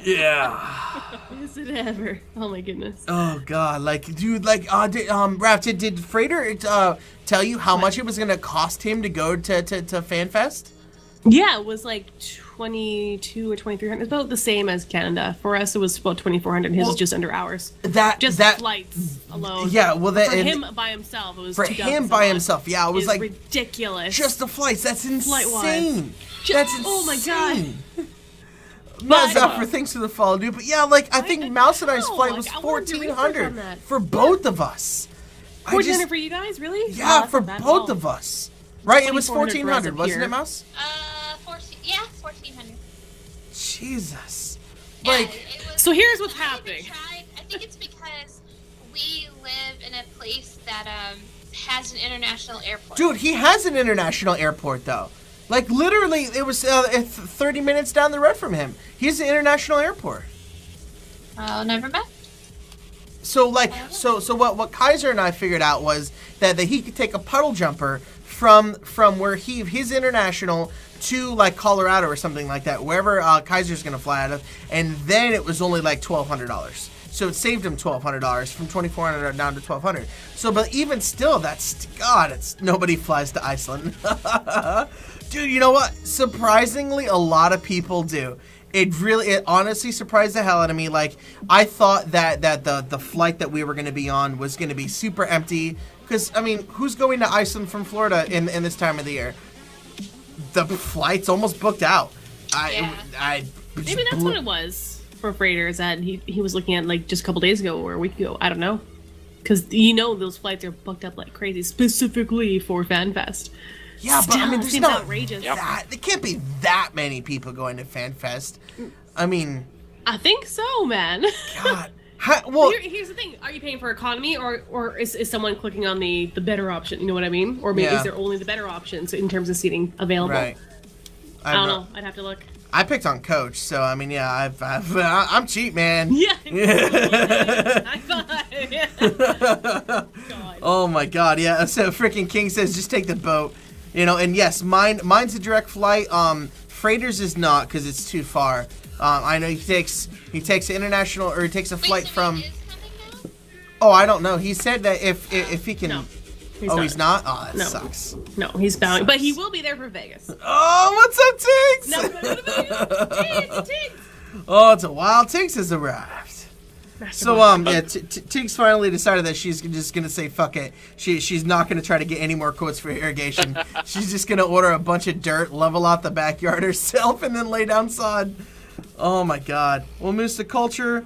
yeah. Is it ever? Oh my goodness. Oh God, like, dude, like, Raph, did Frater tell you how much it was gonna cost him to go to FanFest? Yeah, it was like 22 or 2,300. It's about the same as Canada. For us, it was about 2,400. His was just under ours. Just flights alone. Yeah, well, for him by himself, it was for him by himself. Yeah, it was like ridiculous. just the flights. That's insane. Flight-wise. That's insane. Oh my God. Buzz out for things to the follow, dude. But yeah, like I think Mouse and I's flight was I wanna do research on 1,400 that. for both of us. 1,400 for you guys, really? Yeah, Oh, that's for not bad at both all. of us. Right, it was 2,400 for us 1,400, up wasn't here. it, Mouse? 1,400. Jesus. Yeah, Like, it was, So here's what's I haven't happening. tried. I think it's because we live in a place that has an international airport. dude, he has an international airport though. Like literally, it was 30 minutes down the road from him. He has an international airport. Oh, never mind. So like, so what Kaiser and I figured out was that he could take a puddle jumper from where his international to like Colorado or something like that, wherever Kaiser's gonna fly out of, and then it was only like $1,200. So it saved him $1,200 from $2,400 down to $1,200. So, but even still, it's nobody flies to Iceland. Dude, you know what? Surprisingly, a lot of people do. It honestly surprised the hell out of me. Like, I thought that the flight that we were going to be on was going to be super empty. Because, I mean, who's going to Iceland from Florida in this time of the year? The flight's almost booked out. Maybe that's what it was for Freighter, is that he was looking at like just a couple days ago or a week ago. I don't know. Because those flights are booked up like crazy, specifically for FanFest. Yeah, but I mean, there's seems not outrageous. that. There can't be that many people going to FanFest. I mean, I think so, man. God. Well, Here's the thing: are you paying for economy, or is someone clicking on the better option? You know what I mean? Or maybe Yeah. is there only the better options in terms of seating available? right. I don't know. I'd have to look. I picked on Coach, so I mean, yeah, I'm cheap, man. Yeah. High five. God. Oh my God, yeah. So freaking King says just take the boat, and yes, mine's a direct flight. Freighter's is not because it's too far. I know he takes international, or he takes a flight Wait, so from. he is coming now? Oh, I don't know. He said that if he can. No. He's not. Oh, that No. sucks. No, he's bowing, but he will be there for Vegas. Oh, what's up, Tiggs? No, we're going to Vegas. Hey, it's a Tiggs. Oh, it's a wild Tiggs has arrived. So yeah, Tiggs finally decided that she's just gonna say fuck it. She's not gonna try to get any more quotes for irrigation. She's just gonna order a bunch of dirt, level out the backyard herself, and then lay down sod. Oh my God. Well, Moose, the culture,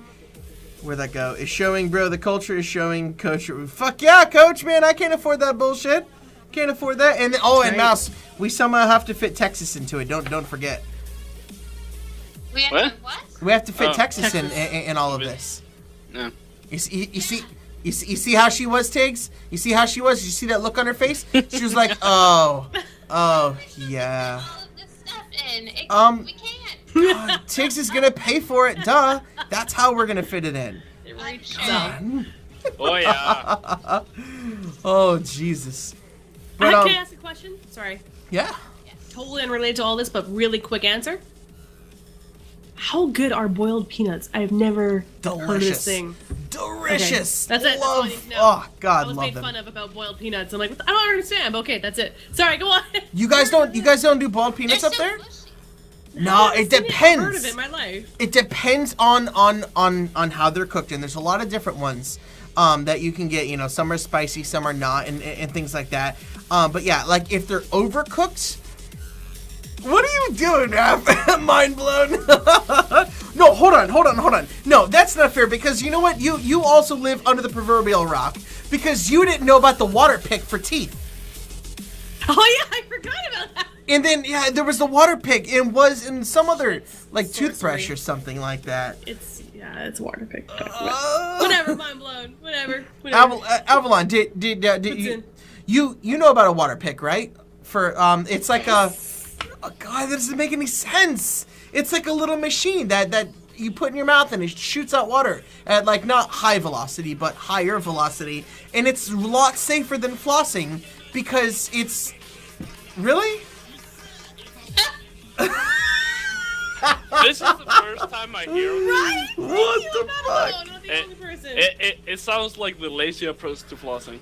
where'd that go? Is showing, bro. The culture is showing, Coach. Fuck yeah, Coach, man. I can't afford that bullshit. Can't afford that. And and right. Mouse, we somehow have to fit Texas into it. Don't forget. We have What? to what? We have to fit Oh. Texas in all of this. No. You see how she was, Tiggs? You see how she was? You see that look on her face? She was like, oh, yeah. All of this stuff in. We can't. Tiggs is gonna pay for it, duh. That's how we're gonna fit it in. I'm sure. Oh yeah. Oh, Jesus. But Can I ask a question? Sorry. yeah. Totally unrelated to all this, but really quick answer. How good are boiled peanuts? I've never heard of Delicious. this thing. Delicious. Okay, that's it. That's all I Love. need to know. Oh God, I was love made them. fun of about boiled peanuts. I'm like, I don't understand. But okay, that's it. Sorry, go on. You guys don't do boiled peanuts They're up so there? mushy. No, it I've heard of depends. it in my life. It depends on how they're cooked, and there's a lot of different ones that you can get. You know, some are spicy, some are not, and things like that. But yeah, like if they're overcooked. What are you doing, Raph? Mind blown. No, hold on. No, that's not fair because you know what? You also live under the proverbial rock because you didn't know about the water pick for teeth. Oh yeah, I forgot about that. And then yeah, there was the water pick and was in some other like sorcery. toothbrush or something like that. It's water pick. Whatever, mind blown. Whatever. Avalon, did in? you know about a water pick, right? For it's like a God, that doesn't make any sense. It's like a little machine that you put in your mouth and it shoots out water at like not high velocity but higher velocity, and it's a lot safer than flossing because it's really. This is the first time I hear of Right? it. What Thank the you, not fuck? alone, not the only person. It sounds like the lazy approach to flossing.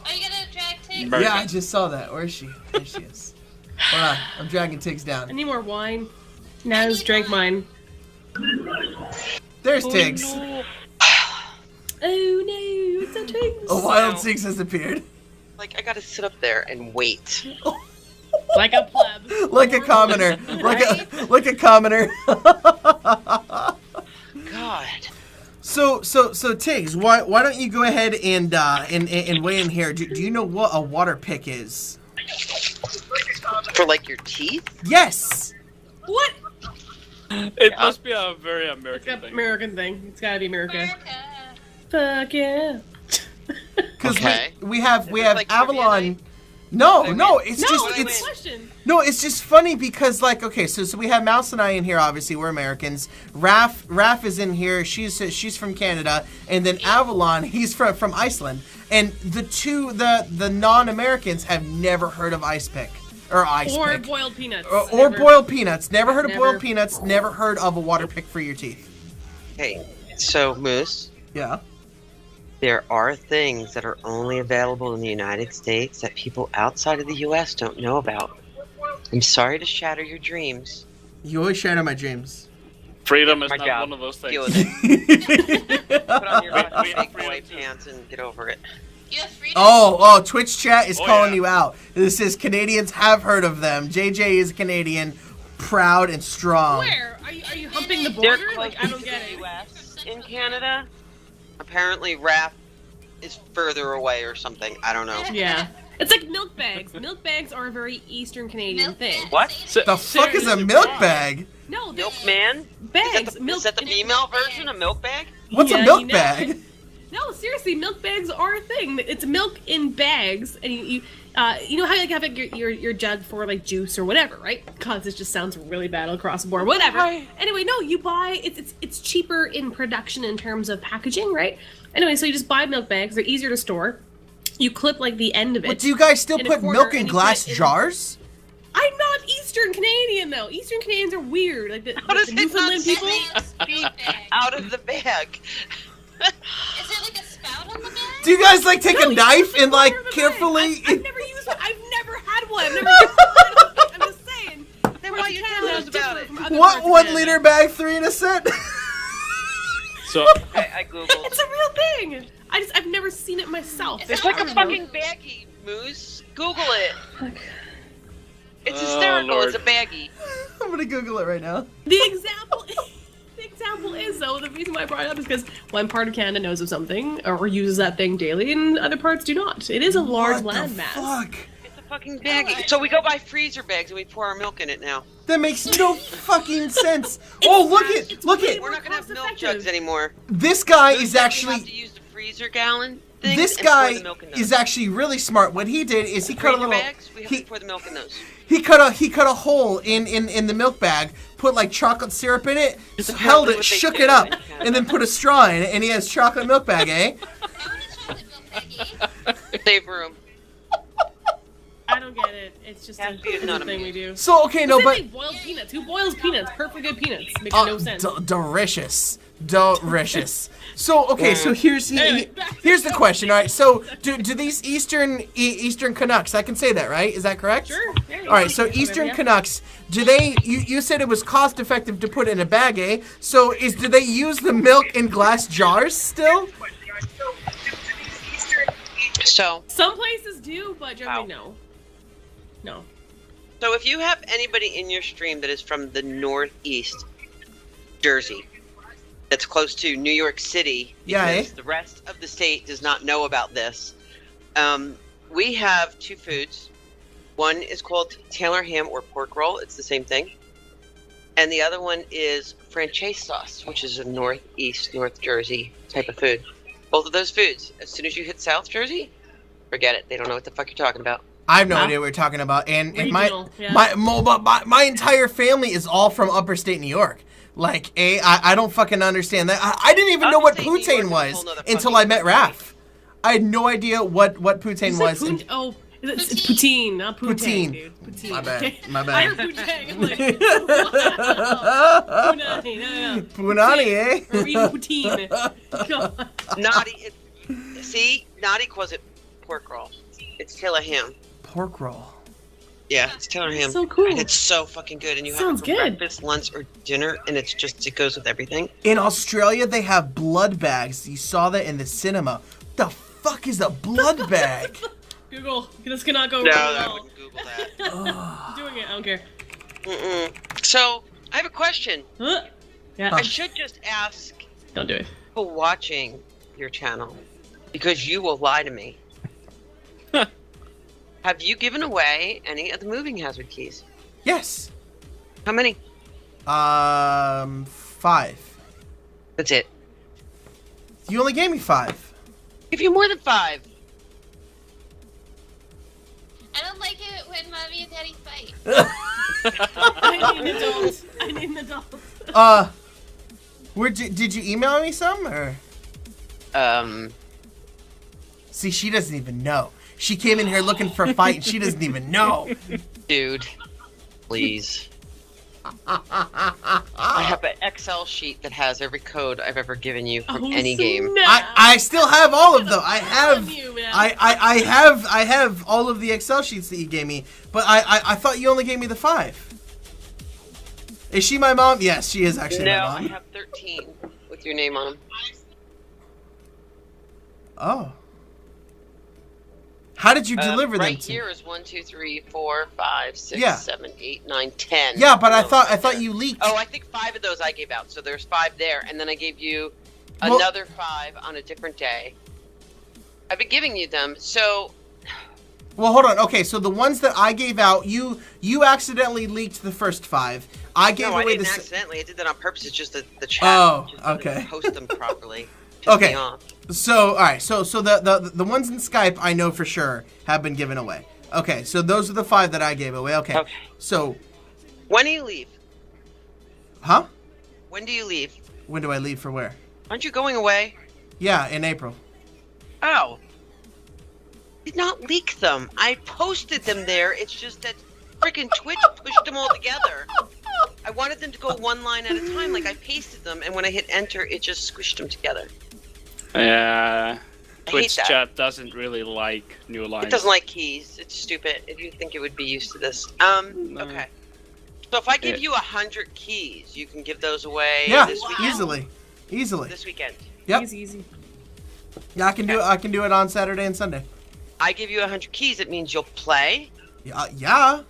Are you gonna drag Tig? Mer- Yeah, I just saw that. Where is she? There she is. Hold on, I'm dragging Tiggs I down. need more wine. Naz drank mine. There's Tiggs. No. Oh no, it's a Tiggs. A wild Tiggs has appeared. Like, I gotta sit up there and wait. Like a pleb. Like a commoner. Like a commoner. God. So Tiggs, why don't you go ahead and weigh in here? Do you know what a water pick is? For, like, your teeth? Yes. What? It must be a very It's American an thing. American thing. It's gotta be America. America. Fuck yeah. Because Okay. we have Is it Avalon. like trivia night? No, Wait, no, wait. it's No, just it's it's a question. no, it's just funny because like okay, so we have Mouse and I in here. Obviously, we're Americans. Raph is in here. She's from Canada, and then Avalon, he's from Iceland. And the non-Americans have never heard of ice pick or ice Or pick boiled peanuts. or Never. boiled peanuts. Never heard of Never. boiled peanuts. Never heard of a water pick for your teeth. Hey, so, Moose, Yeah. there are things that are only available in the United States that people outside of the U.S. don't know about. I'm sorry to shatter your dreams. You always shatter my dreams. Freedom is My not job. one of those Deal things. with it. Put on your Wait, fucking wait, big boy wait. pants and get over it. You have freedom. Oh, Twitch chat is Oh, calling yeah. you out. This is Canadians have heard of them. JJ is Canadian, proud and strong. Where? Are you humping the They're border? Like, I don't close get to it. the U.S. in Canada. Apparently, Raph is further away or something. I don't know. Yeah. It's like milk bags. Milk bags are a very Eastern Canadian Milk thing. bags. What? So- The fuck is a milk bag? No, they're Milkman? bags. Is that the female version of milk bag? What's Yeah, a milk you know bag? it. No, seriously, milk bags are a thing. It's milk in bags, and you know how you have like, your jug for like juice or whatever, right? God, this just sounds really bad across the board. Whatever. Anyway, no, you buy it's cheaper in production in terms of packaging, right? Anyway, so you just buy milk bags. They're easier to store. You clip like the end of it. But do you guys still in a put corner milk in and you glass put it in- jars? I'm not Eastern Canadian though. Eastern Canadians are weird. Like the does the it not Newfoundland say people. Milk bag. Out of the bag. Is there like a spout on the bag? Do you guys like take No, a you knife use the and like corner of the bag. carefully? I've never used one. I've never had one. I've never used one. I'm just saying. Then why you Canada tell is us about different it? from other What parts of 1 Canada. liter bag, 3 in a set? So I googled. It's a real thing. I've never seen it myself. It's like a fucking baggie, Moose. Google it. It's Oh, hysterical. Lord. It's a baggie. I'm gonna Google it right now. The example is though the reason why I brought it up is because one part of Canada knows of something or uses that thing daily, and other parts do not. It is a large What the landmass. fuck? It's a fucking baggie. So we go buy freezer bags and we pour our milk in it now. That makes no fucking sense. Oh, look it's look way it. We're not gonna have milk cost-effective. jugs anymore. This guy Moose is said we actually. have to use the freezer gallon thing. This and pour guy the milk in is those. actually really smart. What he did is he cut a Freezer little. bags. We have He, to pour the milk in those. he cut a hole in the milk bag, put like chocolate syrup in it, It's held apparently it, what they shook do it up, in Canada. and then put a straw in it, and he has chocolate milk bag, eh? I want a chocolate milk baggie. Save room. don't get it. It's just a Happy is not a thing we mute. do. So okay, no, but Boiled peanuts. Who boils peanuts? Perfectly good peanuts. Makes no sense. delicious. Delicious. So okay, so here's Anyway, back to here's the question. All right, so do these Eastern Canucks? I can say that, right? Is that correct? Sure. Yeah, All right, so Eastern Canucks, do they? You said it was cost effective to put in a bag, eh? So do they use the milk in glass jars still? So, Some places do, but generally no. No. so if you have anybody in your stream that is from the Northeast Jersey, that's close to New York City, Yeah, because the rest of the state does not know about this. We have two foods. One is called Taylor ham or pork roll. It's the same thing. And the other one is franchise sauce, which is a North Jersey type of food. Both of those foods, as soon as you hit South Jersey, forget it. They don't know what the fuck you're talking about. I have no Wow. idea what you're talking about, and Regional, yeah. my entire family is all from upper state New York. Like, I don't fucking understand that. I didn't even know what Upstate New York poutine is a was whole nother until fucking I met Raph. I had no idea what poutine was. Oh, it's poutine, not poutine, Poutine. dude. Poutine. My bad, Okay. my bad. I heard poutine. I'm like, wow. Punani, no. Punani, eh? We're eating poutine. God. Naughty. See, Naughty calls it pork roll. It's Taylor ham. Pork roll. Yeah, it's Taylor ham. So cool. And it's so fucking good. And you Sounds have it for good. breakfast, lunch, or dinner, and it goes with everything. In Australia, they have blood bags. You saw that in the cinema. The fuck is a blood bag? Google. This cannot go No, wrong at I all. wouldn't Google that. I'm doing it. I don't care. Mm-mm. So, I have a question. Huh? Yeah. I should just ask Don't do it. people watching your channel, because you will lie to me. Have you given away any of the moving hazard keys? Yes. How many? 5. That's it. You only gave me 5. Give you more than 5. I don't like it when mommy and daddy fight. I need an adult. I need an adult. Did you email me some or? See, she doesn't even know. She came in here looking for a fight and she doesn't even know. Dude, please. I have an Excel sheet that has every code I've ever given you from any game. I still have all of them. I have You, man. I have all of the Excel sheets that you gave me, but I thought you only gave me the 5. Is she my mom? Yes, she is actually No, my I mom. have 13 with your name on them. Oh. How did you deliver them right to here is 1, 2, 3, 4, 5, 6, Yeah. 7, 8, 9, 10. Yeah, but I Oh, thought right there. you leaked. Oh, I think 5 of those I gave out. So there's 5 there, and then I gave you Well- another 5 on a different day. I've been giving you them. So Well, hold on. Okay, so the ones that I gave out, you accidentally leaked the first 5. I gave no, I away didn't the accidentally. I did that on purpose. It's just the chat. Oh, just doesn't okay. Post them properly. Pissed Okay. me off. So, all right. So the ones in Skype I know for sure have been given away. Okay, so those are the 5 that I gave away. Okay. Okay. So, When do you leave? huh? When do you leave? When do I leave for where? Aren't you going away? Yeah, in April. Oh. Did not leak them. I posted them there. It's just that freaking Twitch pushed them all together. I wanted them to go one line at a time. Like I pasted them, and when I hit enter, it just squished them together. Yeah. I Twitch hate that. chat doesn't really like new lines. It doesn't like keys. It's stupid. If you think it would be used to this. Okay. So if I give you 100 keys, you can give those away Yeah, this weekend. easily. This weekend. Yep. Easy. Yeah, I can do it. I can do it on Saturday and Sunday. I give you 100 keys. It means you'll play. Yeah.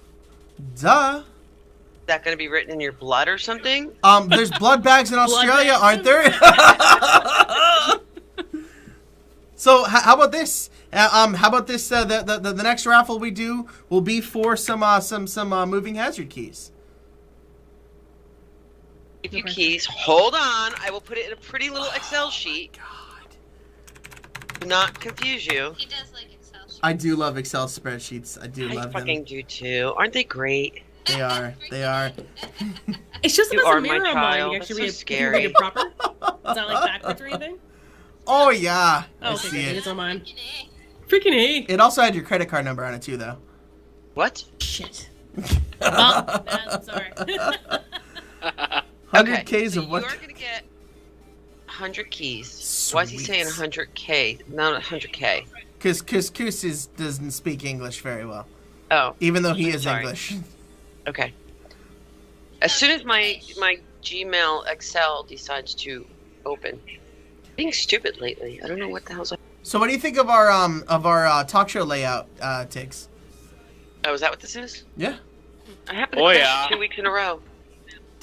Duh. Is that going to be written in your blood or something? There's blood bags in Australia, bags. aren't there? So how about this? How about this? The next raffle we do will be for some moving hazard keys. Give you keys. Hold on. I will put it in a pretty little Excel sheet. Do not confuse you. He does like Excel sheets. I do love Excel spreadsheets. I do I love fucking them. do too. Aren't they great? They are. They are. It's just You about are the my mirror child. You That's actually so read, can you read scary. it proper? Is that like backwards or anything? Oh yeah. I Oh, okay, see good. it. It's on mine. Freaking A. Freaking A. It also had your credit card number on it too, though. What? Shit. Oh, I'm sorry. 100 Ks so of what? You're gonna get 100 keys. Why is he saying 100K? Not 100K. Because Kus doesn't speak English very well, Oh, even though he is Sorry. English. okay. As soon as my Gmail Excel decides to open, being stupid lately. I don't know what the hell's. So what do you think of our talk show layout, Tiggs? Oh, is that what this is? Yeah. I happened to Oh, crash yeah. 2 weeks in a row.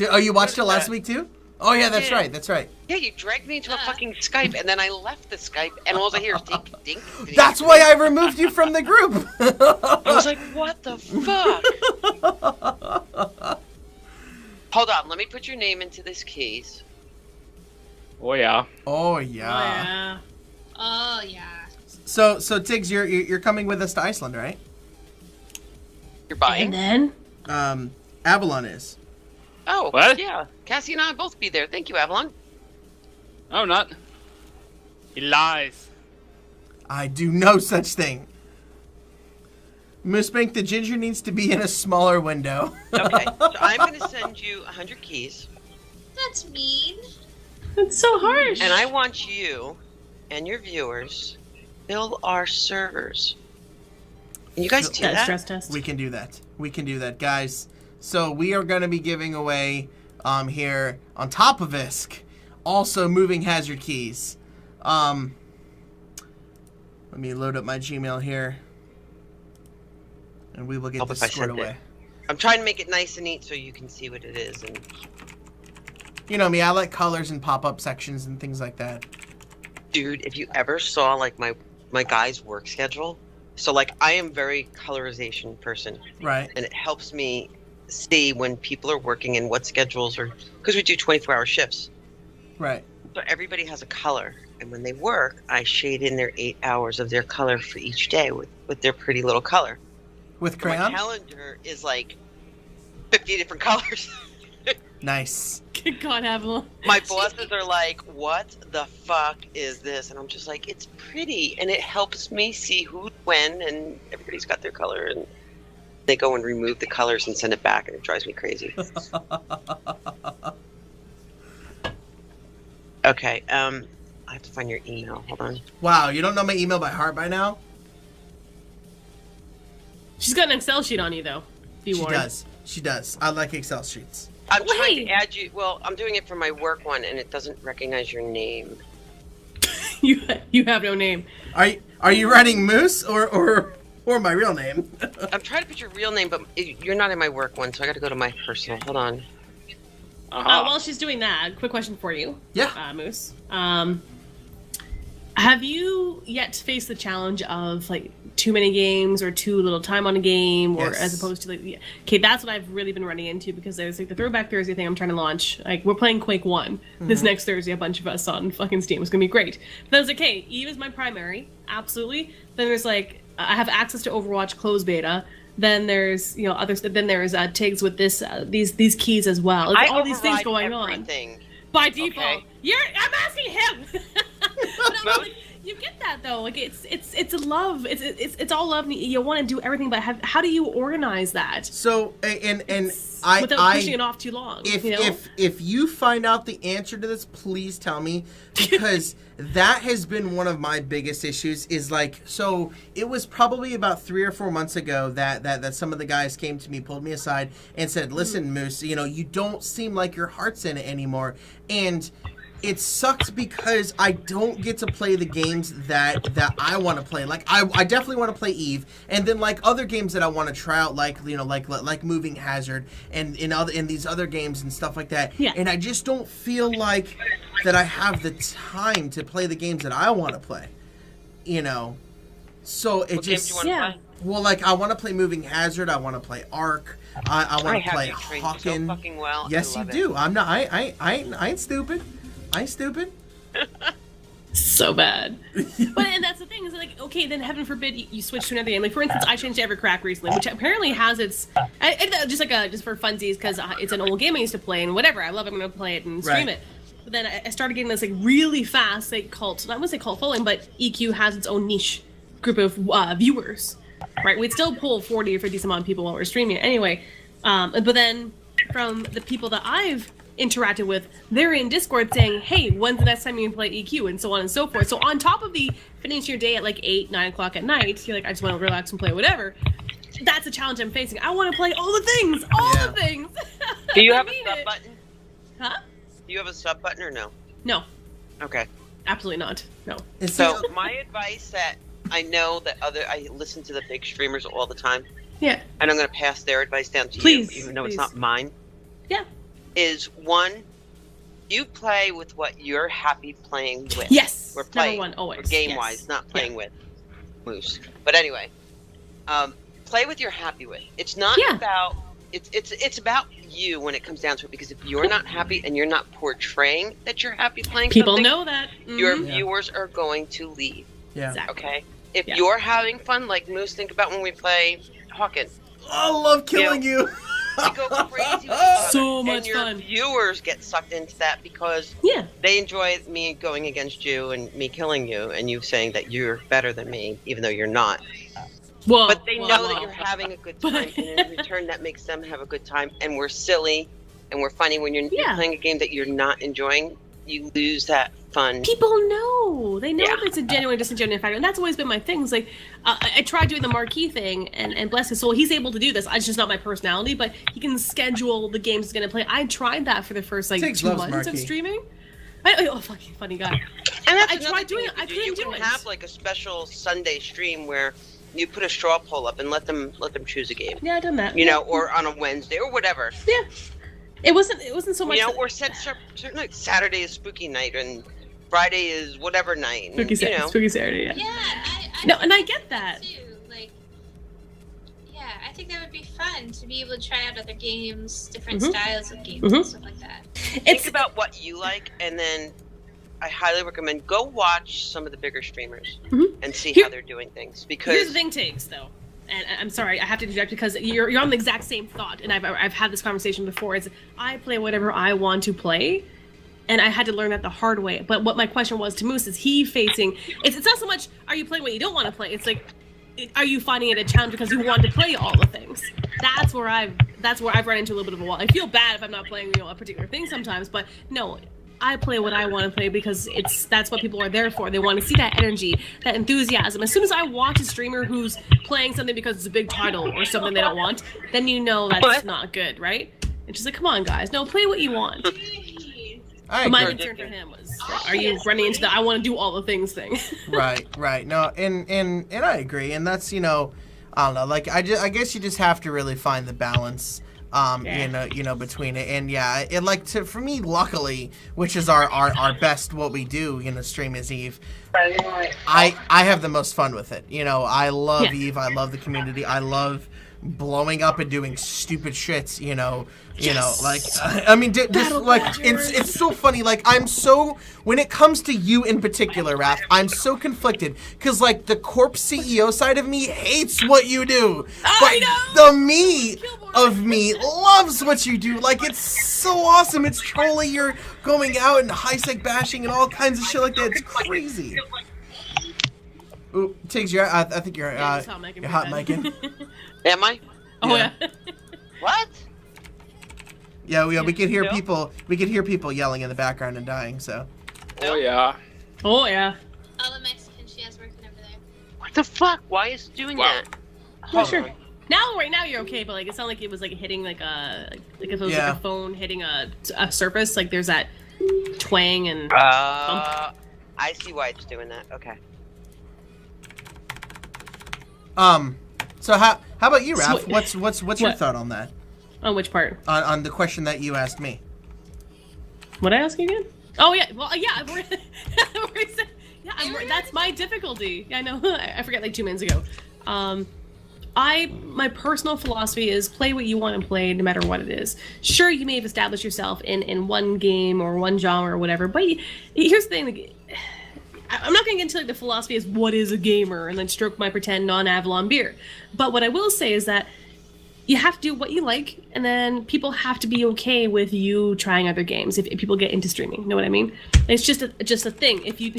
Oh, you watched it last that? week too? Oh yeah, that's Yeah. right. That's right. Yeah, you dragged me into a fucking Skype, and then I left the Skype, and all I hear is dink, dink, dink. That's why I removed you from the group. I was like, what the fuck? Hold on, let me put your name into this keys. Oh yeah. Oh Oh, yeah. yeah. Oh yeah. So Tiggs, you're coming with us to Iceland, right? You're buying? And then? Avalon is. Oh, What? yeah. Cassie and I will both be there. Thank you, Avalon. No, not. He lies. I do no such thing. Moosepink, the ginger needs to be in a smaller window. Okay, so I'm going to send you 100 keys, That's mean. It's so harsh. and I want you and your viewers fill our servers. Can you guys do that that? stress test. We can do that. We can do that, guys. So we are going to be giving away here on top of ISK also moving hazard keys. Let me load up my Gmail here, and we will get Help this if I squared sent it. away. I'm trying to make it nice and neat so you can see what it is. And You know me, I like colors and pop-up sections and things like that. dude, if you ever saw like my guy's work schedule, so like I am very colorization person, Right. and it helps me see when people are working and what schedules are, because we do 24-hour shifts. Right. So everybody has a color, and when they work, I shade in their 8 hours of their color for each day with their pretty little color. With My crayons? calendar is like 50 different colors. Nice. Good God, Avalon. My bosses are like, what the fuck is this? And I'm just like, it's pretty, and it helps me see who, when, and everybody's got their color, and they go and remove the colors and send it back, and it drives me crazy. Okay, I have to find your email. Hold on. Wow, you don't know my email by heart by now? She's got an Excel sheet on you, though. Be She warned. does. She does. I like Excel sheets. I'm trying to Wait. add you. Well, I'm doing it for my work one, and it doesn't recognize your name. You have no name. Are you writing Moose or my real name? I'm trying to put your real name, but you're not in my work one, so I got to go to my personal. Hold on. While she's doing that, quick question for you, Yeah. Moose. Have you yet faced the challenge of like too many games or too little time on a game, or Yes. as opposed to like, okay, that's what I've really been running into because there's like the Throwback Thursday thing I'm trying to launch. Like we're playing Quake 1 this next Thursday, a bunch of us on fucking Steam. It's gonna be great. But I was like, hey, Eve is my primary, absolutely. Then there's like I have access to Overwatch closed beta. Then there's others. Then there's Tiggs with these keys as well. It's all these things override going on everything. by default. Okay. I'm asking him. But I'm like, you get that though. Like it's love. It's all love. And you want to do everything, but how do you organize that? So and Without pushing it off too long. If you find out the answer to this, please tell me, because that has been one of my biggest issues. Is like, so it was probably about 3 or 4 months ago that some of the guys came to me, pulled me aside, and said, "Listen, Moose, you don't seem like your heart's in it anymore," and it sucks because I don't get to play the games that I want to play. Like I definitely want to play Eve, and then like other games that I want to try out, like like Moving Hazard and in these other games and stuff like that. Yeah. And I just don't feel like that I have the time to play the games that I want to play. So it What games just do you want to play? well, like I want to play Moving Hazard. I want to play Ark. I want to have play you trained Hawken. so fucking well. Yes, I you love do. It. I'm not. I ain't stupid. I ain't stupid. so bad. And that's the thing is like, okay, then heaven forbid you switch to another game. Like for instance, I changed to Evercrack recently, which apparently has its just for funsies because it's an old game I used to play and whatever. I love it. I'm gonna play it and stream Right. it. But then I started getting this like really fast like cult. I wouldn't say cult following, but EQ has its own niche group of viewers. right? We'd still pull 40 or 50 some odd people while we're streaming it anyway. But then from the people that I've interacted with, they're in Discord saying, hey, when's the next time you can play EQ, and so on and so forth. So on top of the finishing your day at like 8, 9 o'clock at night, you're like, I just want to relax and play whatever. That's a challenge I'm facing. I want to play all the things, the things. Do you I have a mean sub it. button? Huh? Do you have a sub button or no? No, Okay. absolutely not. No. It's So my advice that I know that I listen to the big streamers all the time, Yeah. and I'm going to pass their advice down to Please, you, even though it's please. not mine. Yeah. Is one, you play with what you're happy playing with. Yes. We're playing Number one, always. game wise, Yes. not playing with Moose. But anyway, play with you're happy with. It's not Yeah. about it's about you when it comes down to it, because if you're not happy and you're not portraying that you're happy playing People something, know that. your Mhm. viewers are going to leave. yeah. Exactly. Okay? If Yeah. you're having fun, like Moose, think about when we play Hawken. I love killing you. You go crazy with each other, So much and your fun. viewers get sucked into that because Yeah. they enjoy me going against you and me killing you, and you saying that you're better than me, even though you're not. Whoa. But they whoa, know whoa. that you're having a good time, and in return, that makes them have a good time. And we're silly, and we're funny. When you're Yeah. playing a game that you're not enjoying, you lose that fun. People know. They know Yeah. if it's a genuine or disingenuine factor. And that's always been my thing. It's like, I tried doing the marquee thing, and bless his soul, he's able to do this. It's just not my personality, but he can schedule the games he's going to play. I tried that for the first, like, Tiggs 2 loves months of marquee. streaming. Fucking funny guy. And that's I another tried doing thing it. I you can do. couldn't You do can it. have like a special Sunday stream where you put a straw poll up and let them choose a game. Yeah, I done that. You know, or on a Wednesday or whatever. Yeah. It wasn't so much. You know, or set certain like Saturday is spooky night and Friday is whatever night. And, Spooky Saturday, yeah. Yeah, I No, and I think get that. too. Like, yeah, I think that would be fun to be able to try out other games, different Mhm. styles of games Mhm. and stuff like that. Think It's about what you like, and then I highly recommend go watch some of the bigger streamers Mhm. and see Here- how they're doing things. Here's Because the thing, Tiggs, though, and I'm sorry, I have to interject because you're on the exact same thought, and I've had this conversation before. Is I play whatever I want to play, and I had to learn that the hard way. But what my question was to Moose is he facing? It's not so much are you playing what you don't want to play. It's like are you finding it a challenge because you want to play all the things? That's where I've run into a little bit of a wall. I feel bad if I'm not playing a particular thing sometimes, but no. I play what I want to play because that's what people are there for. They want to see that energy, that enthusiasm. As soon as I watch a streamer who's playing something because it's a big title or something they don't want, then you know that's not good, right? It's just like, come on, guys, no, play what you want. I But my agree. concern for him was, are you running into the I want to do all the things thing? Right. No, and I agree, and that's I don't know. Like I guess you just have to really find the balance. Yeah. Between it, and yeah, it like for me, luckily, which is our best what we do, Stream is Eve. I have the most fun with it. I love Yeah. Eve. I love the community. I love blowing up and doing stupid shits. Like I mean, just Battle like Badgers. it's so funny. Like I'm so when it comes to you in particular, Raph, I'm so conflicted because like the corpse CEO side of me hates what you do, I but the me of me loves what you do. Like it's so awesome. It's trolling. You're going out and high sec bashing and all kinds of shit like that. It's crazy. Ooh, Tiggs, I think you're Yeah, just hot micing you're hot pretty bad. micing. am I? Oh Yeah. yeah. What? Yeah, we could hear No? people. We could hear people yelling in the background and dying. So Oh yeah. Oh yeah. All the Mexicans she has working over there. What the fuck? Why is it doing Wow. that? Yeah, sure. Now, right now, you're okay, but like it sounded like it was like hitting like if it was Yeah. like a phone hitting a surface. Like there's that twang and I see why it's doing that. Okay. So how about you, Raph? So- What's your What? thought on that? on which part? On the question that you asked me. What I ask you again? Oh yeah, well yeah, that's my difficulty. I know. I forgot like 2 minutes ago. My personal philosophy is play what you want to play, no matter what it is. Sure, you may have established yourself in one game or one genre or whatever, but here's the thing. Like, I'm not going to get into like the philosophy is what is a gamer and then stroke my pretend non-Avalon beer. But what I will say is that you have to do what you like, and then people have to be okay with you trying other games if people get into streaming. Know what I mean? It's just a thing. If you,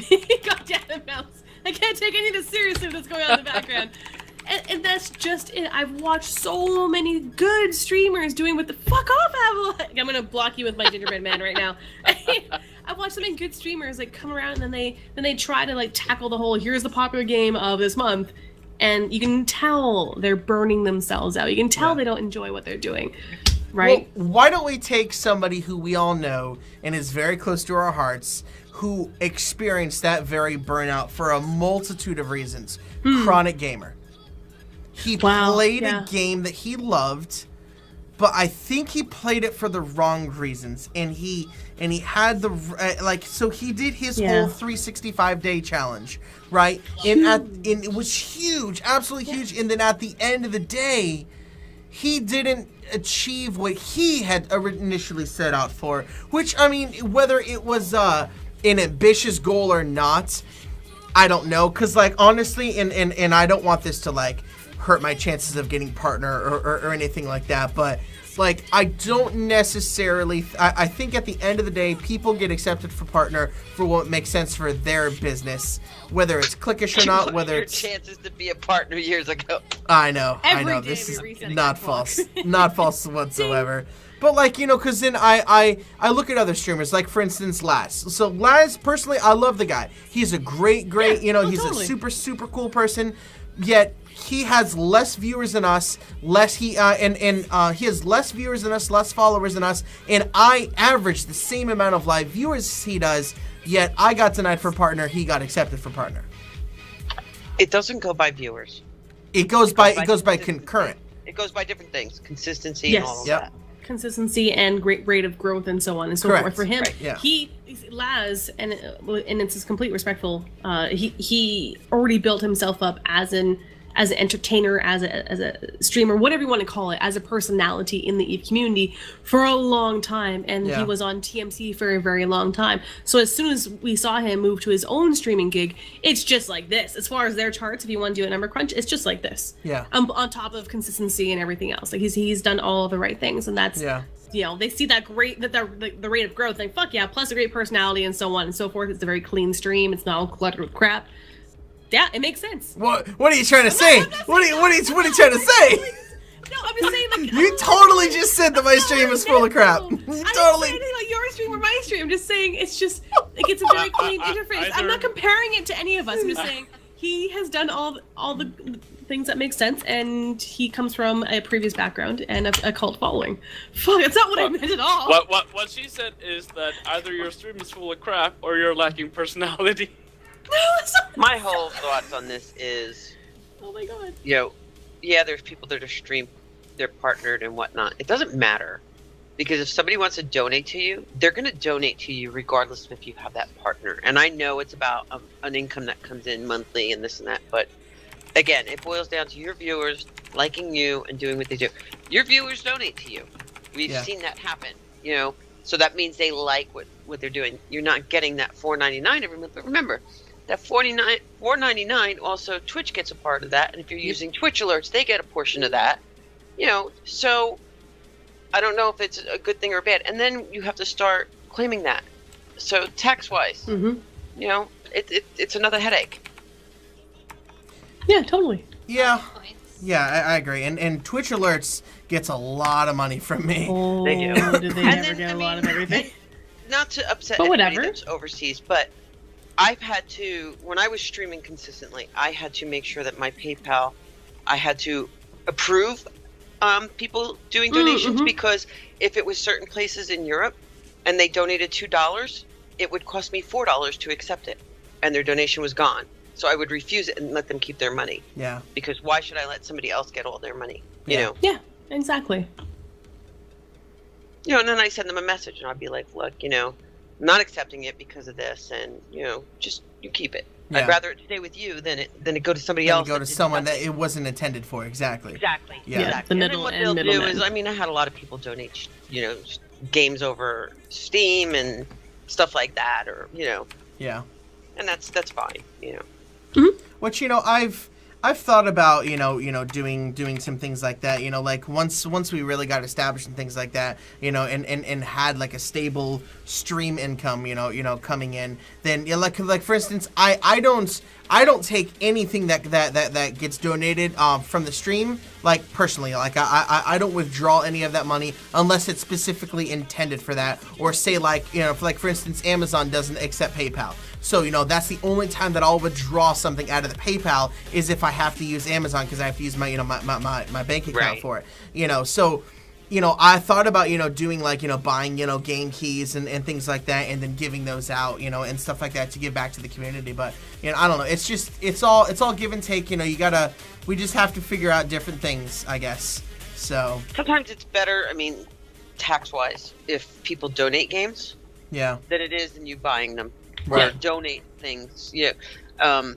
God damn it, mouse! I can't take any of this seriously that's going on in the background. And that's just it. I've watched so many good streamers doing what the fuck off, Avalon. I'm gonna block you with my gingerbread man right now. I've watched so many good streamers like come around and then they try to like tackle the whole here's the popular game of this month, and you can tell they're burning themselves out. You can tell they don't enjoy what they're doing, right? Well, why don't we take somebody who we all know and is very close to our hearts, who experienced that very burnout for a multitude of reasons? Chronic Gamer. He played a game that he loved, but I think he played it for the wrong reasons, and he had the so he did his whole 365-day challenge, right? And it was huge, absolutely huge. And then at the end of the day, he didn't achieve what he had initially set out for. Which, I mean, whether it was an ambitious goal or not, I don't know. Because, like, honestly, and I don't want this to like hurt my chances of getting partner or anything like that, but like I don't necessarily I think at the end of the day people get accepted for partner for what makes sense for their business, whether it's clickish or not, whether your it's chances to be a partner years ago. I know Day this is we reset not that clock. false not false whatsoever. But like, you know, because then I look at other streamers, like for instance Laz. So Laz, personally, I love the guy. He's a great you know, he's totally. a super cool person, yet he has less viewers than us, he has less viewers than us, less followers than us, and I average the same amount of live viewers as he does, yet I got denied for partner, he got accepted for partner. It doesn't go by viewers. It goes by consistency. concurrent. It goes by different things, consistency and all of Yep. that. Consistency and great rate of growth and so on and so Correct. forth for him. Right, yeah. Laz, and it's his complete respectful. He already built himself up as an entertainer, as a streamer, whatever you want to call it, as a personality in the EVE community for a long time, and he was on TMC for a very long time. So as soon as we saw him move to his own streaming gig, it's just like this. As far as their charts, if you want to do a number crunch, it's just like this. Yeah. On top of consistency and everything else, like he's done all of the right things, and that's you know, they see that the rate of growth, like fuck yeah, plus a great personality and so on and so forth. It's a very clean stream. It's not all cluttered with crap. Yeah, it makes sense. What are you trying to say? What are you trying to say? No, I'm just saying, like, You totally just said that my stream is full of crap. You I didn't totally. say anything about your stream or my stream. I'm just saying it's just like it's a very clean interface. I'm not comparing it to any of us. I'm just saying he has done all the things that make sense, and he comes from a previous background and a cult following. Fuck, that's not what I meant at all. What she said is that either your stream is full of crap or you're lacking personality. No, that's not My whole thoughts on this is, Oh my god. you know, yeah, there's people that are stream, they're partnered and whatnot. It doesn't matter, because if somebody wants to donate to you, they're going to donate to you regardless of if you have that partner. And I know it's about an income that comes in monthly and this and that, but again, it boils down to your viewers liking you and doing what they do. Your viewers donate to you. We've seen that happen, you know, so that means they like what they're doing. You're not getting that $4.99 every month, but remember, that $4.99 also Twitch gets a part of that, and if you're using Twitch alerts, they get a portion of that. You know, so I don't know if it's a good thing or bad. And then you have to start claiming that. So tax-wise, you know, it's another headache. Yeah, totally. Yeah, I agree. And Twitch alerts gets a lot of money from me. Oh, They do. did they And ever then, get I a lot mean, of everything? Not to upset But anybody whatever. that's overseas, but I've had to, when I was streaming consistently, I had to make sure that my PayPal, I had to approve people doing donations, because if it was certain places in Europe and they donated $2, it would cost me $4 to accept it, and their donation was gone. So I would refuse it and let them keep their money. Yeah. Because why should I let somebody else get all their money? You know? Yeah, exactly. You know, and then I send them a message and I'd be like, look, you know, I'm not accepting it because of this, and, you know, just you keep it. Yeah. I'd rather it stay with you than it go to somebody Then else. go to that did someone that nothing. it wasn't intended for. Exactly. Exactly. Yeah. Exactly. the And then middle what and they'll do middlemen. is, I mean, I had a lot of people donate, you know, games over Steam and stuff like that, or, you know, Yeah. and that's fine, you know. Which, you know, I've I've thought about doing some things like that. Like once we really got established and things like that, and had like a stable stream income, coming in. Then like for instance, I don't take anything that gets donated from the stream, like personally. Like I don't withdraw any of that money unless it's specifically intended for that, or say like for instance, Amazon doesn't accept PayPal. So, that's the only time that I'll withdraw something out of the PayPal is if I have to use Amazon because I have to use my, my bank account for it. So, I thought about, doing like, buying, game keys and things like that and then giving those out, and stuff like that to give back to the community. But, I don't know. It's just, it's all give and take, we just have to figure out different things, I guess. So. Sometimes it's better, tax-wise, if people donate games. Yeah. Than it is in you buying them. Right. Donate things. Donate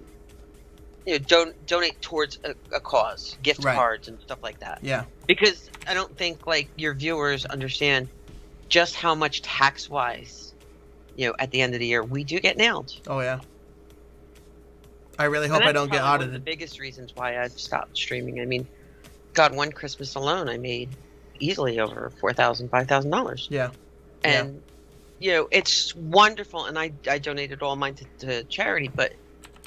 towards a cause, gift cards and stuff like that. Yeah. Because I don't think like your viewers understand just how much tax-wise, at the end of the year we do get nailed. Oh yeah. I really hope I don't get audited. One of the biggest reasons why I've stopped streaming. God, one Christmas alone, I made easily over $4,000, $5,000. Yeah. And it's wonderful, and I donated all mine to charity, but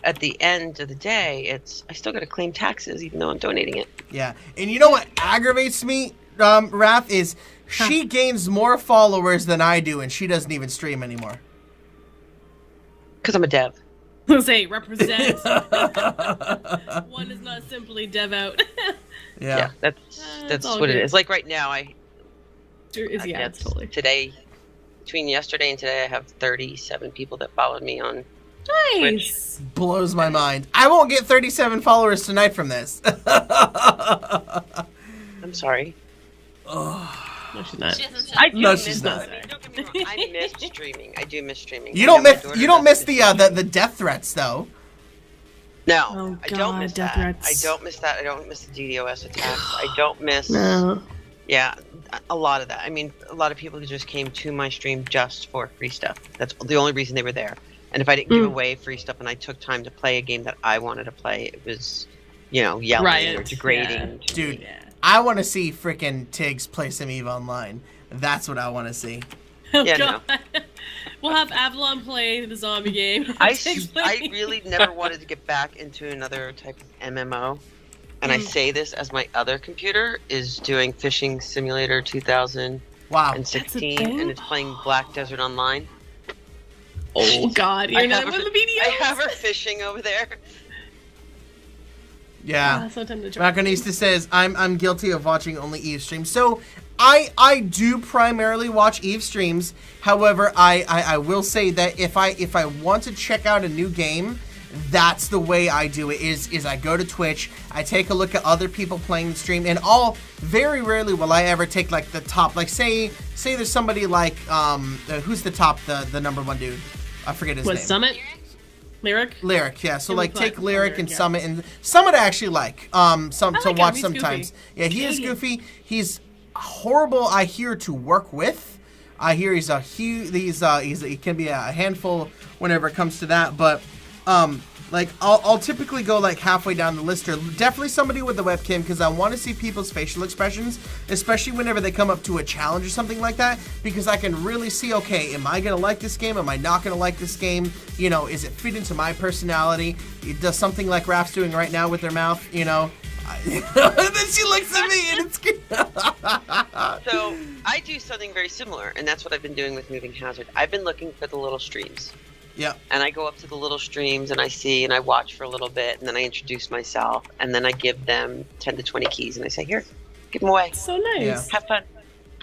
at the end of the day, I still got to claim taxes even though I'm donating it. Yeah, and you know what aggravates me, Raph, is she gains more followers than I do, and she doesn't even stream anymore. Because I'm a dev. Say, represent. One is not simply dev out. Yeah, that's what it is. Like right now, totally. Today, between yesterday and today, I have 37 people that followed me on Nice. Twitch. Blows my mind. I won't get 37 followers tonight from this. I'm sorry. No, she's not. She doesn't I do No, miss she's it. not. Don't get me wrong. I miss streaming. I do miss streaming. You I don't know my miss daughter you don't miss doesn't the death threats though. No, Oh, I don't God, miss death that. threats. I don't miss that. I don't miss the DDoS attacks. I don't miss. No. Yeah, a lot of that. A lot of people who just came to my stream just for free stuff. That's the only reason they were there. And if I didn't give away free stuff and I took time to play a game that I wanted to play, it was, yelling or degrading. Yeah. Dude, Yeah. I want to see frickin' Tiggs play some EVE Online. That's what I want to see. Oh, Yeah, God. We'll have Avalon play the zombie game. I really never wanted to get back into another type of MMO. And I say this as my other computer is doing Fishing Simulator 2016 Wow. That's a thing? and it's playing Black Desert Online. Oh, God. You're another one of the videos. I have her fishing over there. Yeah. So tempted to try. Macanista says, I'm guilty of watching only Eve streams. So I do primarily watch Eve streams. However, I will say that if I want to check out a new game, that's the way I do it is I go to Twitch, I take a look at other people playing the stream, and very rarely will I ever take like the top, like say there's somebody like who's the top, the number one dude, I forget his What, name. Summit? Lyric? Lyric, yeah. So Yeah, like we take play Lyric Lyric, and yeah. Summit, and Summit I actually like to like watch him. He's sometimes. goofy. Yeah, he is Yeah. goofy. He's horrible, I hear, to work with. I hear he can be a handful whenever it comes to that, but like I'll typically go like halfway down the list, or definitely somebody with a webcam, because I want to see people's facial expressions, especially whenever they come up to a challenge or something like that, because I can really see, okay, am I gonna like this game? Am I not gonna like this game? Is it fit into my personality? It does something like Raph's doing right now with their mouth, and then she looks at me and it's good. So I do something very similar, and that's what I've been doing with Moving Hazard. I've been looking for the little streams. Yeah. And I go up to the little streams and I see and I watch for a little bit, and then I introduce myself, and then I give them 10 to 20 keys and I say, here, give them away. So nice. Yeah. Have fun.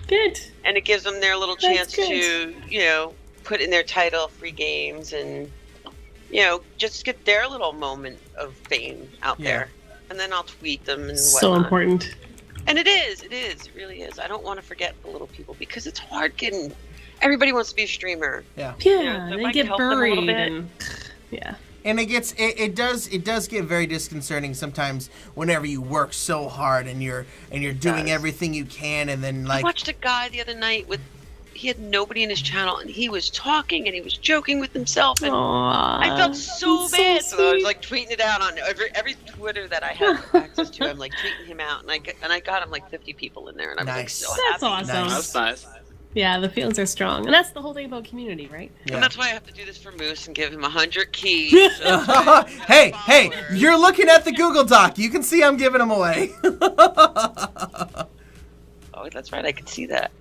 Good. And it gives them their little That's chance to, put in their title free games and, just get their little moment of fame out Yeah. there. And then I'll tweet them and So whatnot. important. And it really is. I don't want to forget the little people because it's hard getting. Everybody wants to be a streamer. Yeah. Yeah, so if I they can get help them a little buried. bit. And, yeah. And it does get very disconcerting sometimes whenever you work so hard and you're doing does. everything you can, and then I like watched a guy the other night with he had nobody in his channel, and he was talking and he was joking with himself, and Aww. I felt so That's bad. so So I was sweet. like tweeting it out on every Twitter that I had access to. I'm like tweeting him out, and I got him like 50 people in there, and I was like Nice. so That's happy. awesome. Nice. That's nice. Yeah, the feelings are strong, and that's the whole thing about community, right? Yeah. And that's why I have to do this for Moose and give him 100 keys. So hey, followers. you're looking at the Google Doc. You can see I'm giving them away. Oh, that's right. I can see that.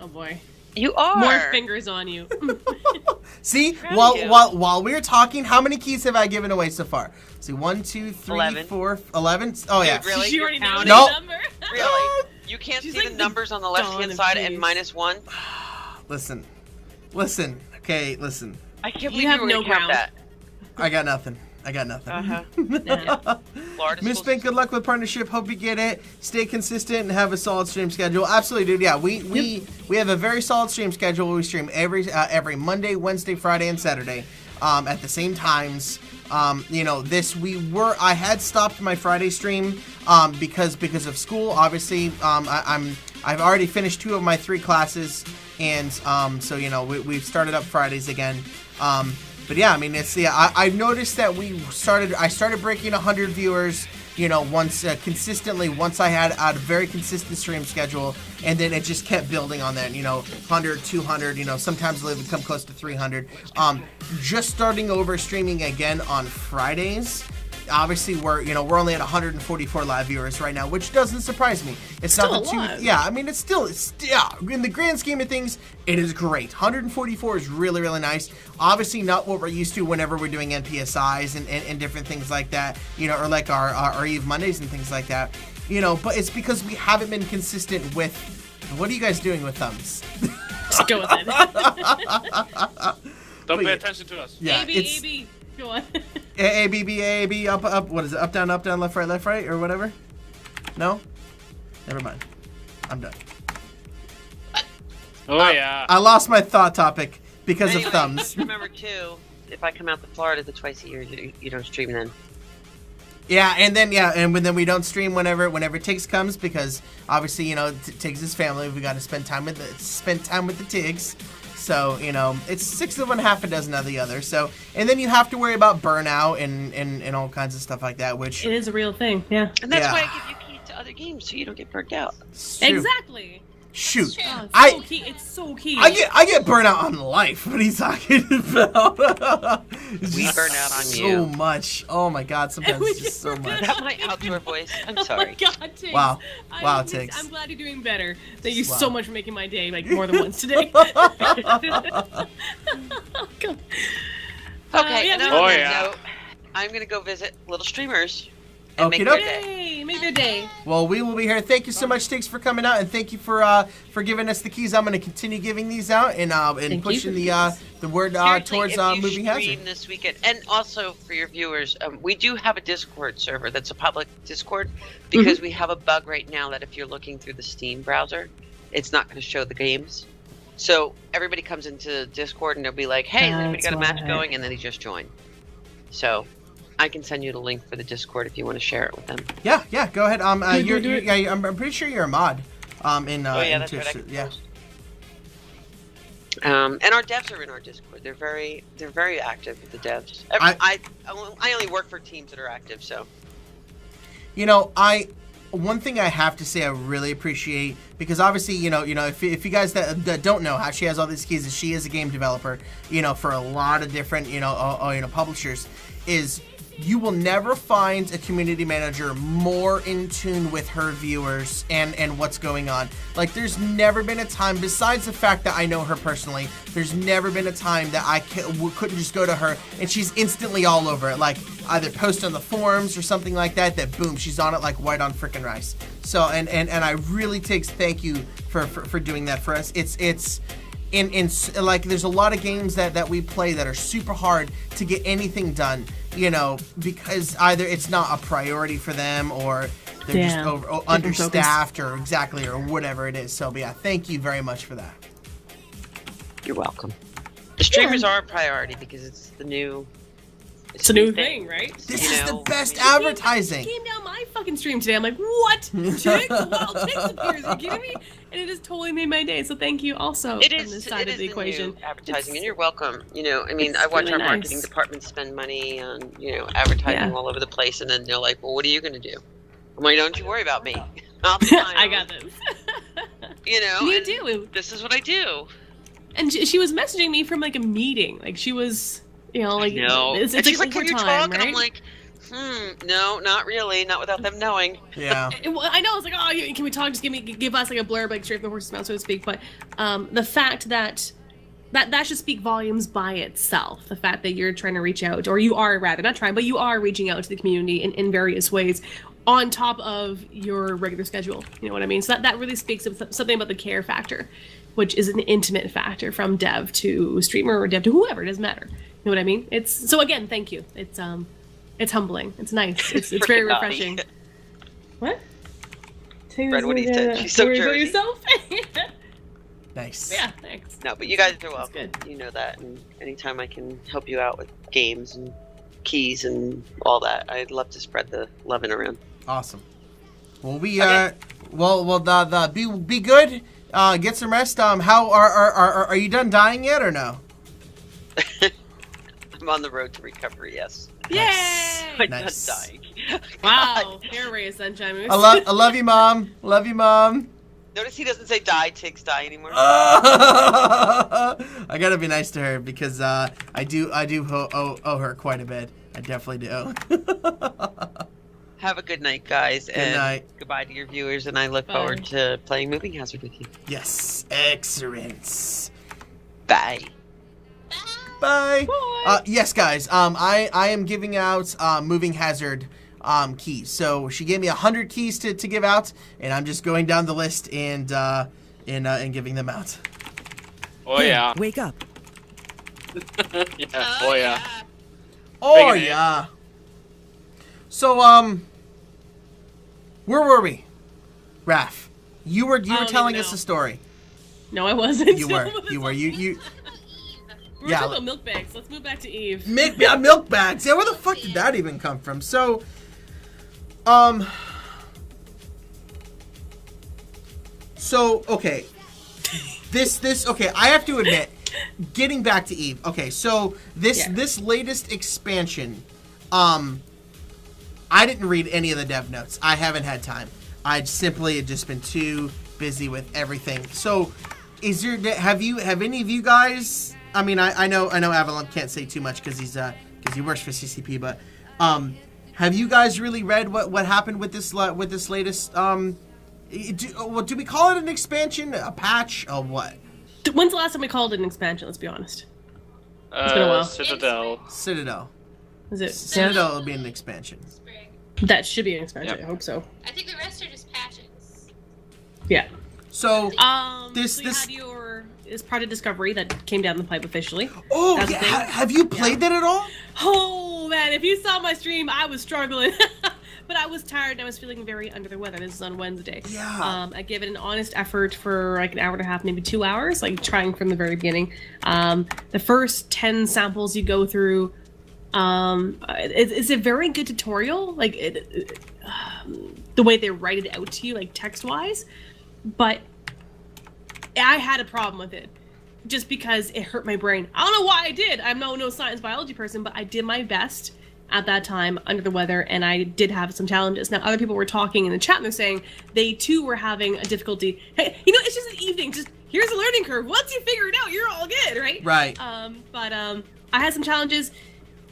Oh boy, You are. more fingers on you. See, Proud while of you. while we're talking, how many keys have I given away so far? See, 1, 2, 3, 11. 4, 11. Oh yeah. Dude, really? She already knows Nope. the number. Really? You can't She's see like the the numbers on the dawn left-hand of side keys. and -1? Listen. Okay, listen. I can't You believe have you were no going to count ground. I got nothing. that. Florida Miss schools- Pink, good luck with partnership. Hope you get it. Stay consistent and have a solid stream schedule. Absolutely, dude. Yeah, we have a very solid stream schedule. We stream every Monday, Wednesday, Friday, and Saturday at the same times. I had stopped my Friday stream because of school. Obviously, I've already finished 2 of my 3 classes, and so we've started up Fridays again. But yeah, I mean, I've noticed that I started breaking 100 viewers, once consistently. Once I had a very consistent stream schedule, and then it just kept building on that. 100, 200. Sometimes it'll even come close to 300. Just starting over streaming again on Fridays. Obviously, we're only at 144 live viewers right now, which doesn't surprise me. It's Still not a lot. yeah. I mean, it's in the grand scheme of things, it is great. 144 is really, really nice. Obviously, not what we're used to whenever we're doing NPSIs and different things like that. Or like our Eve Mondays and things like that. But it's because we haven't been consistent with. What are you guys doing with thumbs? Just go with it. Don't pay yeah. attention to us. Yeah, AB, it's AB. Go on. A B B A B up. What is it? Up down, left right, or whatever. No, never mind. I'm done. Oh yeah. I lost my thought topic because Anyway, of thumbs. just remember too, if I come out to Florida twice a year, you don't stream then. Yeah, and then we don't stream whenever Tiggs comes because obviously Tiggs is family. We got to spend time with the Tiggs. So it's 6 of one, half a dozen of the other. So and then you have to worry about burnout and all kinds of stuff like that, which It is a real thing. Yeah. And that's Yeah. why I give you keys to other games so you don't get burnt out. shoot. Exactly. Shoot. True. Oh, it's I- so key. It's so key. I get burnout on life. What are you talking about? It's We just burn out on so you. much. Oh my god, sometimes it's just so Is much. that my outdoor voice? I'm Oh my sorry. God, Tiggs. Wow. Wow, I'm Tiggs. I'm glad you're doing better. Thank you Wow. so much for making my day more than once today. God. Okay, yeah, and we- on Oh, that yeah. note, I'm going to go visit little streamers and make Okey their doke. day. Yay! Make their day. Well, we will be here. Thank you so much, Tiggs, for coming out, and thank you for giving us the keys. I'm going to continue giving these out and you pushing for the word Seriously, towards if you moving stream hazard. this weekend, and also for your viewers, we do have a Discord server that's a public Discord because we have a bug right now that if you're looking through the Steam browser, it's not going to show the games. So everybody comes into Discord and they'll be like, "Hey, has anybody got a That's match why. going?" And then they just join. So I can send you the link for the Discord if you want to share it with them. Yeah, go ahead. do You're, it. yeah, I'm pretty sure you're a mod. In Oh yeah, in that's right. I Twitch, can yeah. post. And our devs are in our Discord. They're very active with the devs. I only work for teams that are active, so. One thing I have to say I really appreciate, because obviously, if you guys that don't know how she has all these keys, is she is a game developer, for a lot of different, publishers, is you will never find a community manager more in tune with her viewers and what's going on. Like, there's never been a time, besides the fact that I know her personally, there's never been a time that I couldn't just go to her and she's instantly all over it. Like, either post on the forums or something like that, boom, she's on it like white on frickin' rice. So, and I really thank you for doing that for us. It's like, there's a lot of games that we play that are super hard to get anything done, because either it's not a priority for them or they're just understaffed or whatever it is. So, but yeah, thank you very much for that. You're welcome. The streamers are a priority because it's the new It's a new thing, right? This You is the know, best She came advertising. down my fucking stream today. I'm like, what? Ticks? Wow, Ticks appears. Are you kidding me? And it just totally made my day. So thank you also It on is. this side It of is the equation. new advertising, It's- and you're welcome. You know, I mean, it's I watch really our nice. marketing department spend money on advertising Yeah. all over the place, and then they're like, "Well, what are you going to do?" I'm like, "Don't you worry about me. I'll be fine." I got this. You know, You and do. This is what I do. And she was messaging me from like a meeting. Like she was, like No, it's and she's like, "Can you overtime, talk?" And I'm right? like, "No, not really. Not without them knowing." Yeah. Well, I know. It's like, oh, can we talk? Just give us like a blurb, like straight from the horse's mouth, so to speak. But the fact that should speak volumes by itself. The fact that you're trying to reach out, or you are rather not trying, but you are reaching out to the community in various ways, on top of your regular schedule. You know what I mean? So that really speaks of something about the care factor, which is an intimate factor from dev to streamer or dev to whoever. It doesn't matter. You know what I mean? It's so again, thank you. It's humbling. It's nice. It's very Naughty. refreshing. What? Read what he said. She's so Worries about Jersey. yourself? Nice. Yeah, thanks. No, but you guys are welcome. good. You know that, and anytime I can help you out with games and keys and all that, I'd love to spread the loving around. Awesome. Well, we Okay. be good. Get some rest. How are you done dying yet or no? I'm on the road to recovery. Yes. Yay! I'm Nice. not dying. Wow, hair ray of sunshine. Moose. I love you, mom. Love you, mom. Notice he doesn't say die, Tiggs die anymore. I gotta be nice to her because I do owe her quite a bit. I definitely do. Have a good night, guys. and night. Goodbye to your viewers, and I look Bye. forward to playing Moving Hazard with you. Yes, excellence. Bye. Bye. Bye. Yes, guys. I am giving out moving hazard keys. So she gave me 100 keys to give out, and I'm just going down the list and giving them out. Oh Hey, yeah. Wake up. Yeah. Oh yeah. Oh Big yeah. So where were we? Raph, you were don't telling even us know. a story. No, I wasn't. You were. You were. You. We're Yeah. talking about milk bags. Let's move back to Eve. Milk bags. Yeah, where the fuck did that even come from? So, okay. Okay, I have to admit, getting back to Eve. Okay, so this latest expansion, I didn't read any of the dev notes. I haven't had time. I simply had just been too busy with everything. So, have any of you guys? I mean, I know Avalon can't say too much because he works for CCP, but have you guys really read what happened with this latest? Do we call it an expansion, a patch, or what? When's the last time we called it an expansion? Let's be honest. It's been a while. Citadel. Citadel. Is it? Citadel will be an expansion. Spring. That should be an expansion. Yep. I hope so. I think the rest are just patches. Yeah. So, So you had your Project Discovery that came down the pipe officially. oh, That's yeah, the thing. have you played that at all? Oh man, if you saw my stream, I was struggling. But I was tired and I was feeling very under the weather. This is on Wednesday. Yeah. I gave it an honest effort for like an hour and a half, maybe 2 hours, like trying from the very beginning. The first 10 samples you go through, it's a very good tutorial. Like the way they write it out to you, like text-wise. But I had a problem with it. Just because it hurt my brain. I don't know why I did. I'm no science biology person, but I did my best at that time under the weather, and I did have some challenges. Now, other people were talking in the chat, and they're saying they too were having a difficulty. Hey, it's just an evening. Just here's a learning curve. Once you figure it out, you're all good, right? Right. But I had some challenges.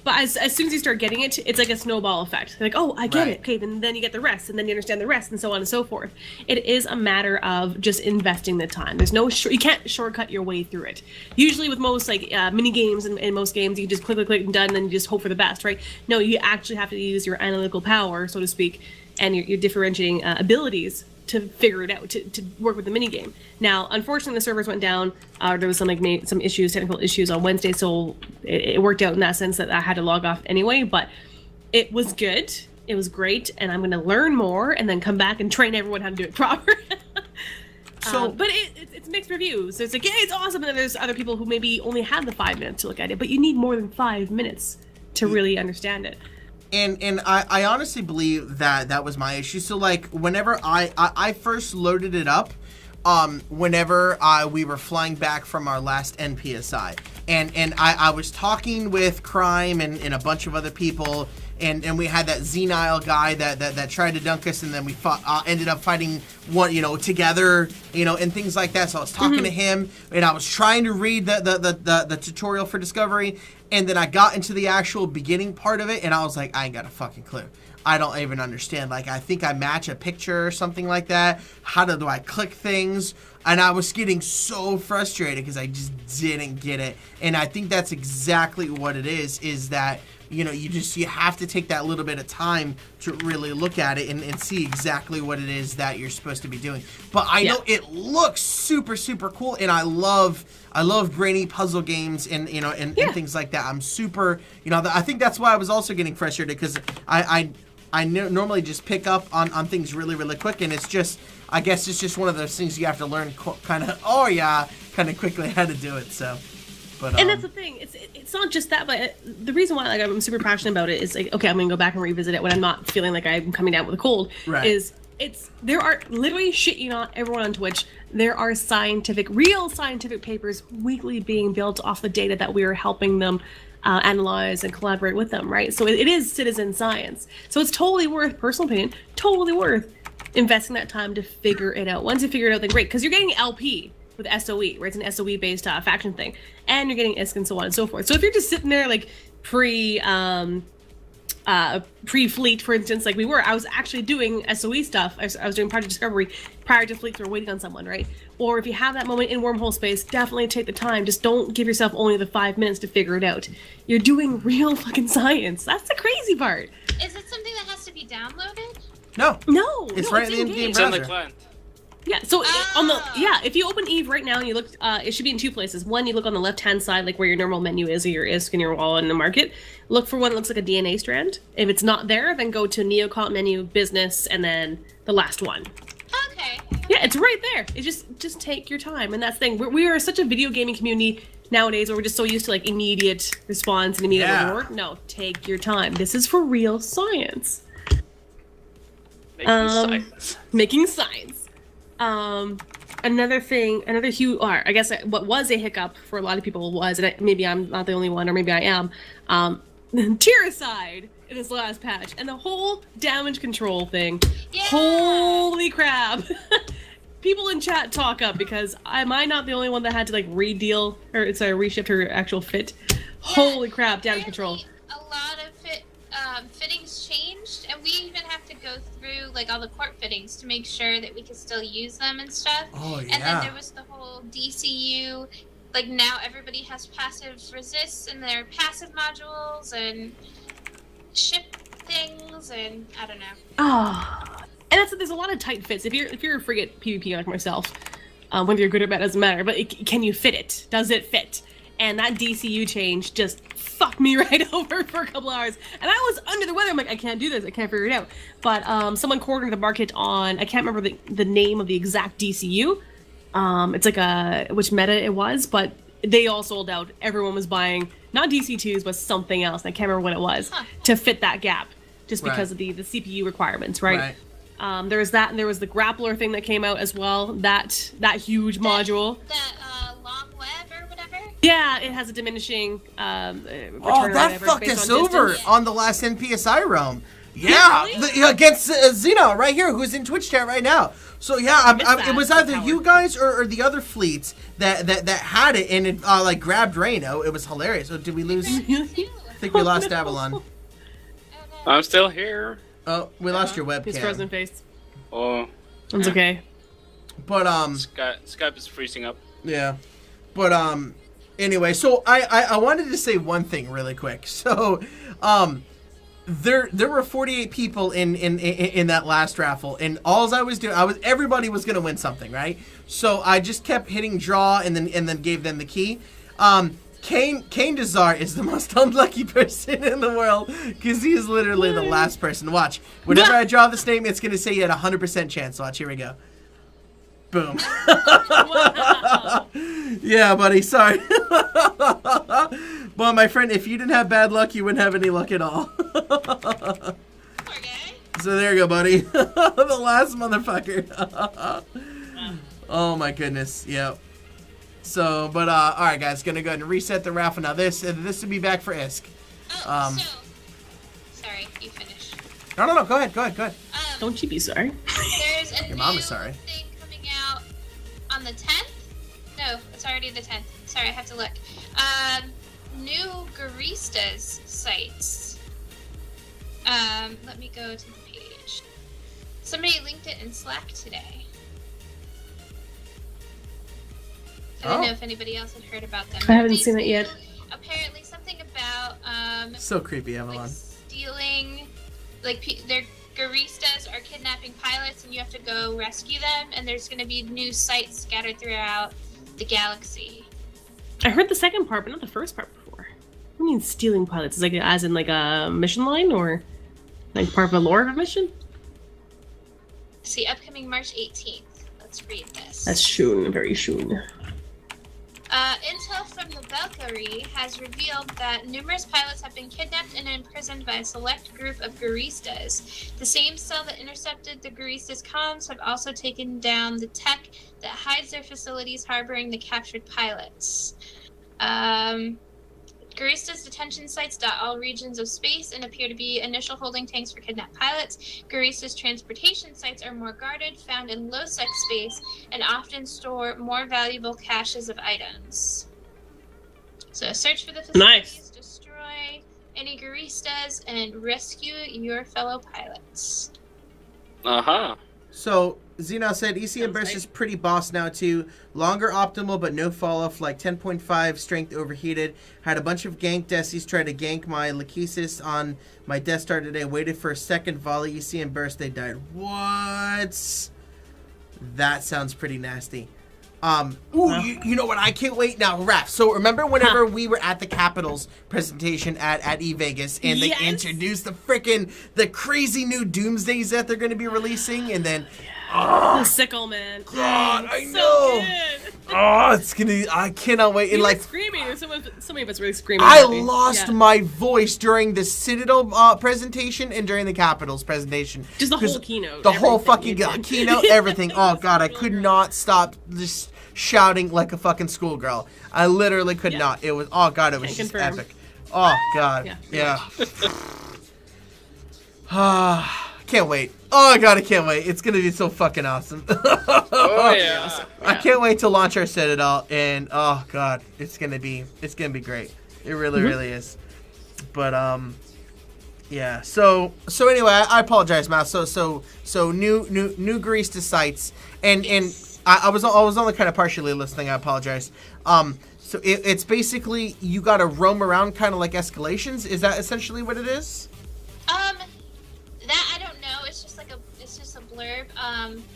But as soon as you start getting it, it's like a snowball effect. Like, oh, I get Right. it. Okay, then you get the rest, and then you understand the rest, and so on and so forth. It is a matter of just investing the time. There's no you can't shortcut your way through it. Usually with most like mini games and most games, you just click and done, and then you just hope for the best, right? No, you actually have to use your analytical power, so to speak, and your differentiating abilities to figure it out, to work with the mini game. Now, unfortunately, the servers went down. There was some technical issues on Wednesday, so it worked out in that sense that I had to log off anyway. But it was good. It was great, and I'm going to learn more and then come back and train everyone how to do it proper. So- but it's mixed reviews. So it's like, yeah, it's awesome, and then there's other people who maybe only had the 5 minutes to look at it, but you need more than 5 minutes to really understand it. And I honestly believe that was my issue. So like whenever I first loaded it up, whenever we were flying back from our last NPSI, and I was talking with Crime and a bunch of other people, and we had that Xenile guy that tried to dunk us, and then we fought, ended up fighting one, together, and things like that. So I was talking to him, and I was trying to read the tutorial for Discovery, and then I got into the actual beginning part of it, and I was like, I ain't got a fucking clue. I don't even understand. Like, I think I match a picture or something like that. How do I click things? And I was getting so frustrated because I just didn't get it. And I think that's exactly what it is that, you have to take that little bit of time to really look at it and see exactly what it is that you're supposed to be doing. But I know it looks super, super cool, and I love grainy puzzle games and things like that. I'm super, I think that's why I was also getting frustrated, because I normally just pick up on things really, really quick, and I guess it's just one of those things you have to learn kind of quickly how to do it. So, but and that's the thing. It's not just that, but the reason why I'm super passionate about it is like, okay, I'm gonna go back and revisit it when I'm not feeling like I'm coming down with a cold. Right. There are literally, shit you not, everyone on Twitch, there are real scientific papers weekly being built off the data that we are helping them analyze and collaborate with them, right? So it is citizen science. So it's totally worth, personal opinion, totally worth investing that time to figure it out. Once you figure it out, then great, because you're getting LP with SOE, right? It's an SOE-based faction thing, and you're getting ISK and so on and so forth. So if you're just sitting there like pre-fleet, for instance, like we were, I was actually doing SOE stuff. I was doing Project Discovery prior to fleet. We were waiting on someone, right? Or if you have that moment in wormhole space, definitely take the time. Just don't give yourself only the 5 minutes to figure it out. You're doing real fucking science. That's the crazy part. Is it something that has to be downloaded? no, It's right in the in-game It's in browser. the client. Yeah, so if you open Eve right now and you look, it should be in two places. One, you look on the left-hand side, like where your normal menu is, or your ISK and your wall in the market. Look for one that looks like a DNA strand. If it's not there, then go to Neocont menu, business, and then the last one. Okay. Yeah, it's right there. It's just take your time, and that's the thing. We are such a video gaming community nowadays where we're just so used to like immediate response and immediate reward. No, take your time. This is for real science. Making science. Another huge, or I guess what was a hiccup for a lot of people was, and maybe I'm not the only one, or maybe I am, Tiericide in this last patch, and the whole damage control thing. Yeah. Holy crap! People in chat talk up, because am I not the only one that had to like reshift her actual fit? Yeah, Holy crap, damage control. A lot of fittings changed, and we even have to go through like all the court fittings to make sure that we can still use them and stuff. Oh, yeah. And then there was the whole DCU. Like now everybody has passive resists in their passive modules and ship things, and I don't know. Oh, and there's a lot of tight fits. If you're a frigate PvP like myself, whether you're good or bad doesn't matter. But can you fit it? Does it fit? And that DCU change just fucked me right over for a couple hours. And I was under the weather. I'm like, I can't do this. I can't figure it out. But someone cornered the market on, I can't remember the name of the exact DCU. It's like which meta it was, but they all sold out. Everyone was buying, not DC2s, but something else. I can't remember what it was, to fit that gap, just because of the CPU requirements, right? There was that, and there was the grappler thing that came out as well. That huge module. That long web or whatever. Yeah, it has a diminishing return or That whatever fucked based us on over distance. on the last NPSI realm. Yeah, against Xeno right here, who's in Twitch chat right now. So yeah, it was either you guys or the other fleets that had it, and it like grabbed Reno. It was hilarious. So did we lose? I think we lost Avalon. I'm still here. Oh, we lost your webcam. His frozen face. Oh, It's okay. But Skype is freezing up. yeah, but anyway, so I wanted to say one thing really quick. So there were 48 people in that last raffle, and all I was doing, everybody was gonna win something, right? So I just kept hitting draw and then gave them the key. Kane Desar is the most unlucky person in the world, because he is literally the last person. Watch. Whenever I draw this name, it's gonna say you had a 100% chance. Watch. Here we go. Boom. Wow. Yeah, buddy. Sorry. Well, my friend, if you didn't have bad luck, you wouldn't have any luck at all. Poor guy. So there you go, buddy. The last motherfucker. Oh my goodness. Yep. So, but all right, guys, gonna go ahead and reset the raffle now. This will be back for Isk. Oh, sorry, you finish. No. Go ahead. Don't you be sorry. There's a Your mom new is sorry. thing coming out on the 10th. No, it's already the 10th. Sorry, I have to look. New Garistas sites. Let me go to the page. Somebody linked it in Slack today. I don't know if anybody else had heard about them. I haven't seen it yet. Apparently, something about So creepy, like Avalon. stealing, like their Garistas are kidnapping pilots, and you have to go rescue them. And there's going to be new sites scattered throughout the galaxy. I heard the second part, but not the first part before. What do you mean stealing pilots? Is like as in like a mission line or like part of a lore of a mission? See, upcoming March 18th. Let's read this. That's soon, very soon. Intel from the Valkyrie has revealed that numerous pilots have been kidnapped and imprisoned by a select group of Garistas. The same cell that intercepted the Garistas' comms have also taken down the tech that hides their facilities harboring the captured pilots. Garistas detention sites dot all regions of space and appear to be initial holding tanks for kidnapped pilots. Garistas transportation sites are more guarded, found in low-sec space, and often store more valuable caches of items. So search for the facilities, Nice. destroy any Garistas, and rescue your fellow pilots. Uh-huh. So Xeno said ECM Sounds burst nice. is pretty boss now too. Longer optimal but no fall off, like 10.5 strength overheated. Had a bunch of gank Desies try to gank my Lachesis on my Death Star today. Waited for a second volley ECM burst. They died. What? That sounds pretty nasty. You know what? I can't wait now, Raph. So remember whenever we were at the Capitals presentation at E-Vegas and they Yes. introduced the crazy new Doomsdays that they're going to be releasing, and then The sickle man. God, I So know. good. I cannot wait. And You're like, screaming. There's so many of us really screaming. I happy. lost Yeah. my voice during the Citadel presentation and during the Capitals presentation. Just the 'Cause whole keynote. The whole everything fucking you did. keynote, everything. Oh God, I Really could great. not stop just shouting like a fucking schoolgirl. I literally could Yeah. not. It was, oh God, it was Can just confirm. epic. Oh God, Yeah. Can't wait. Oh God, I can't wait. It's gonna be so fucking awesome. Oh, yeah. I can't wait to launch our Citadel, and oh God, it's gonna be great. It really, really is. But yeah. So anyway, I apologize, Mouse. So new Garista sites, and I was only kind of partially listening. I apologize. So it's basically you got to roam around, kind of like Escalations. Is that essentially what it is? That I don't know. It's just a blurb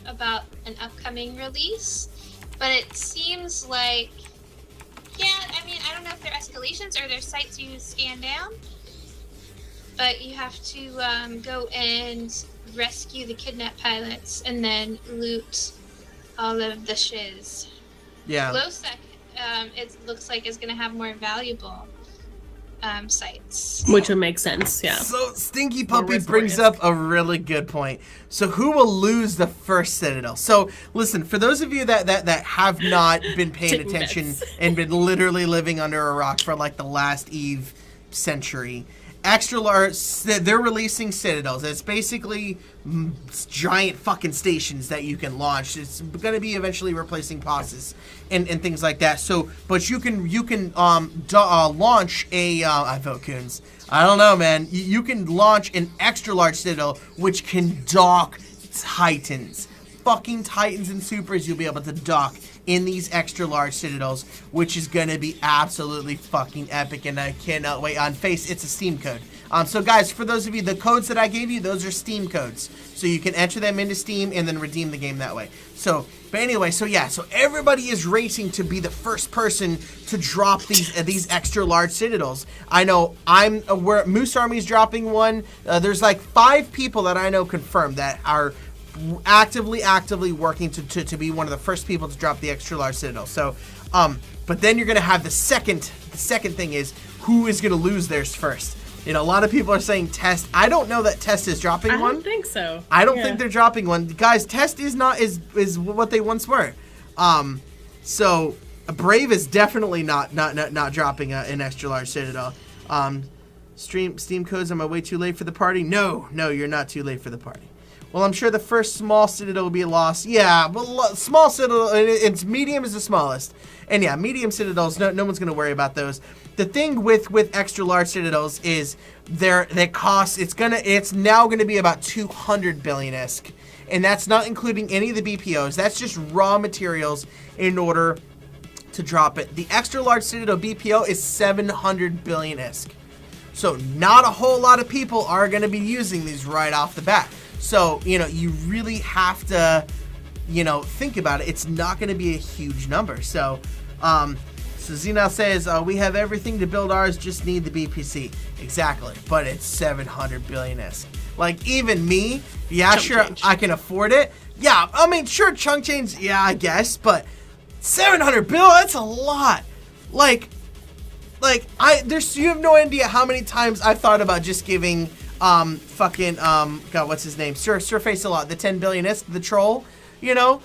about an upcoming release, but it seems like, yeah. I mean, I don't know if they're escalations or they're sites you scan down, but you have to go and rescue the kidnapped pilots and then loot all of the shiz. Yeah. Lowsec, it looks like is going to have more valuable sites. Which would make sense. Yeah. So Stinky More Puppy risk, brings more up a really good point. So who will lose the first Citadel? So listen, for those of you that have not been paying Taking attention bets. and been literally living under a rock for like the last Eve century, extra large, they're releasing Citadels. It's basically giant fucking stations that you can launch. It's going to be eventually replacing POSs and things like that. So, but you can launch a I vote Coons. I don't know, man. You can launch an extra large Citadel which can dock Titans. Fucking Titans and Supers you'll be able to dock in these extra large Citadels, which is going to be absolutely fucking epic, and I cannot wait. On face, it's a Steam code. So guys, for those of you, the codes that I gave you, those are Steam codes. So you can enter them into Steam and then redeem the game that way. So, but anyway, so everybody is racing to be the first person to drop these extra large Citadels. I know I'm aware Moose Army's dropping one. There's like 5 people that I know confirmed that are actively working to be one of the first people to drop the extra large Citadel. So But then you're gonna have the second thing is who is gonna lose theirs first. You know, a lot of people are saying Test. I don't know that Test is dropping I one. don't think so. I don't think they're dropping one. Guys, Test is not is what they once were. So Brave is definitely not dropping an extra large Citadel. Steam codes, am I way too late for the party? No, you're not too late for the party. Well, I'm sure the first small Citadel will be a loss. Yeah, but small Citadel, it's medium is the smallest. And yeah, medium Citadels, no one's going to worry about those. The thing with extra large Citadels is they cost, it's now going to be about 200 billion-esque. And that's not including any of the BPOs. That's just raw materials in order to drop it. The extra large Citadel BPO is 700 billion-esque. So not a whole lot of people are going to be using these right off the bat. So, you know, you really have to, you know, think about it. It's not going to be a huge number. So, Zenal says, we have everything to build ours, just need the BPC. Exactly. But it's 700 billion-esque. Like, even me, yeah, Chunk sure, change. I can afford it. Yeah, I mean, sure, chunk change, yeah, I guess. But 700 bill, that's a lot. Like, you have no idea how many times I've thought about just giving, God, what's his name? Surface a lot, the 10 billion-esque, the troll, you know?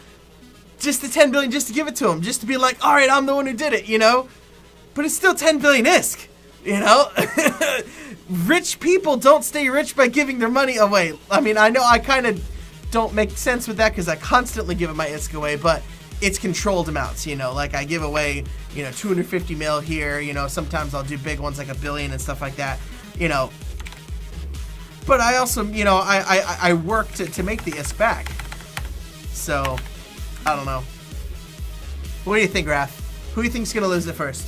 Just the 10 billion, just to give it to him, just to be like, all right, I'm the one who did it, you know? But it's still 10 billion-esque, you know? Rich people don't stay rich by giving their money away. I mean, I know I kind of don't make sense with that because I constantly give my ISK away, but it's controlled amounts, you know? Like, I give away, you know, 250 mil here, you know, sometimes I'll do big ones like $1 billion and stuff like that, you know? But I also, you know, I work to make the ISK back. So, I don't know. What do you think, Raph? Who do you think's gonna lose it first?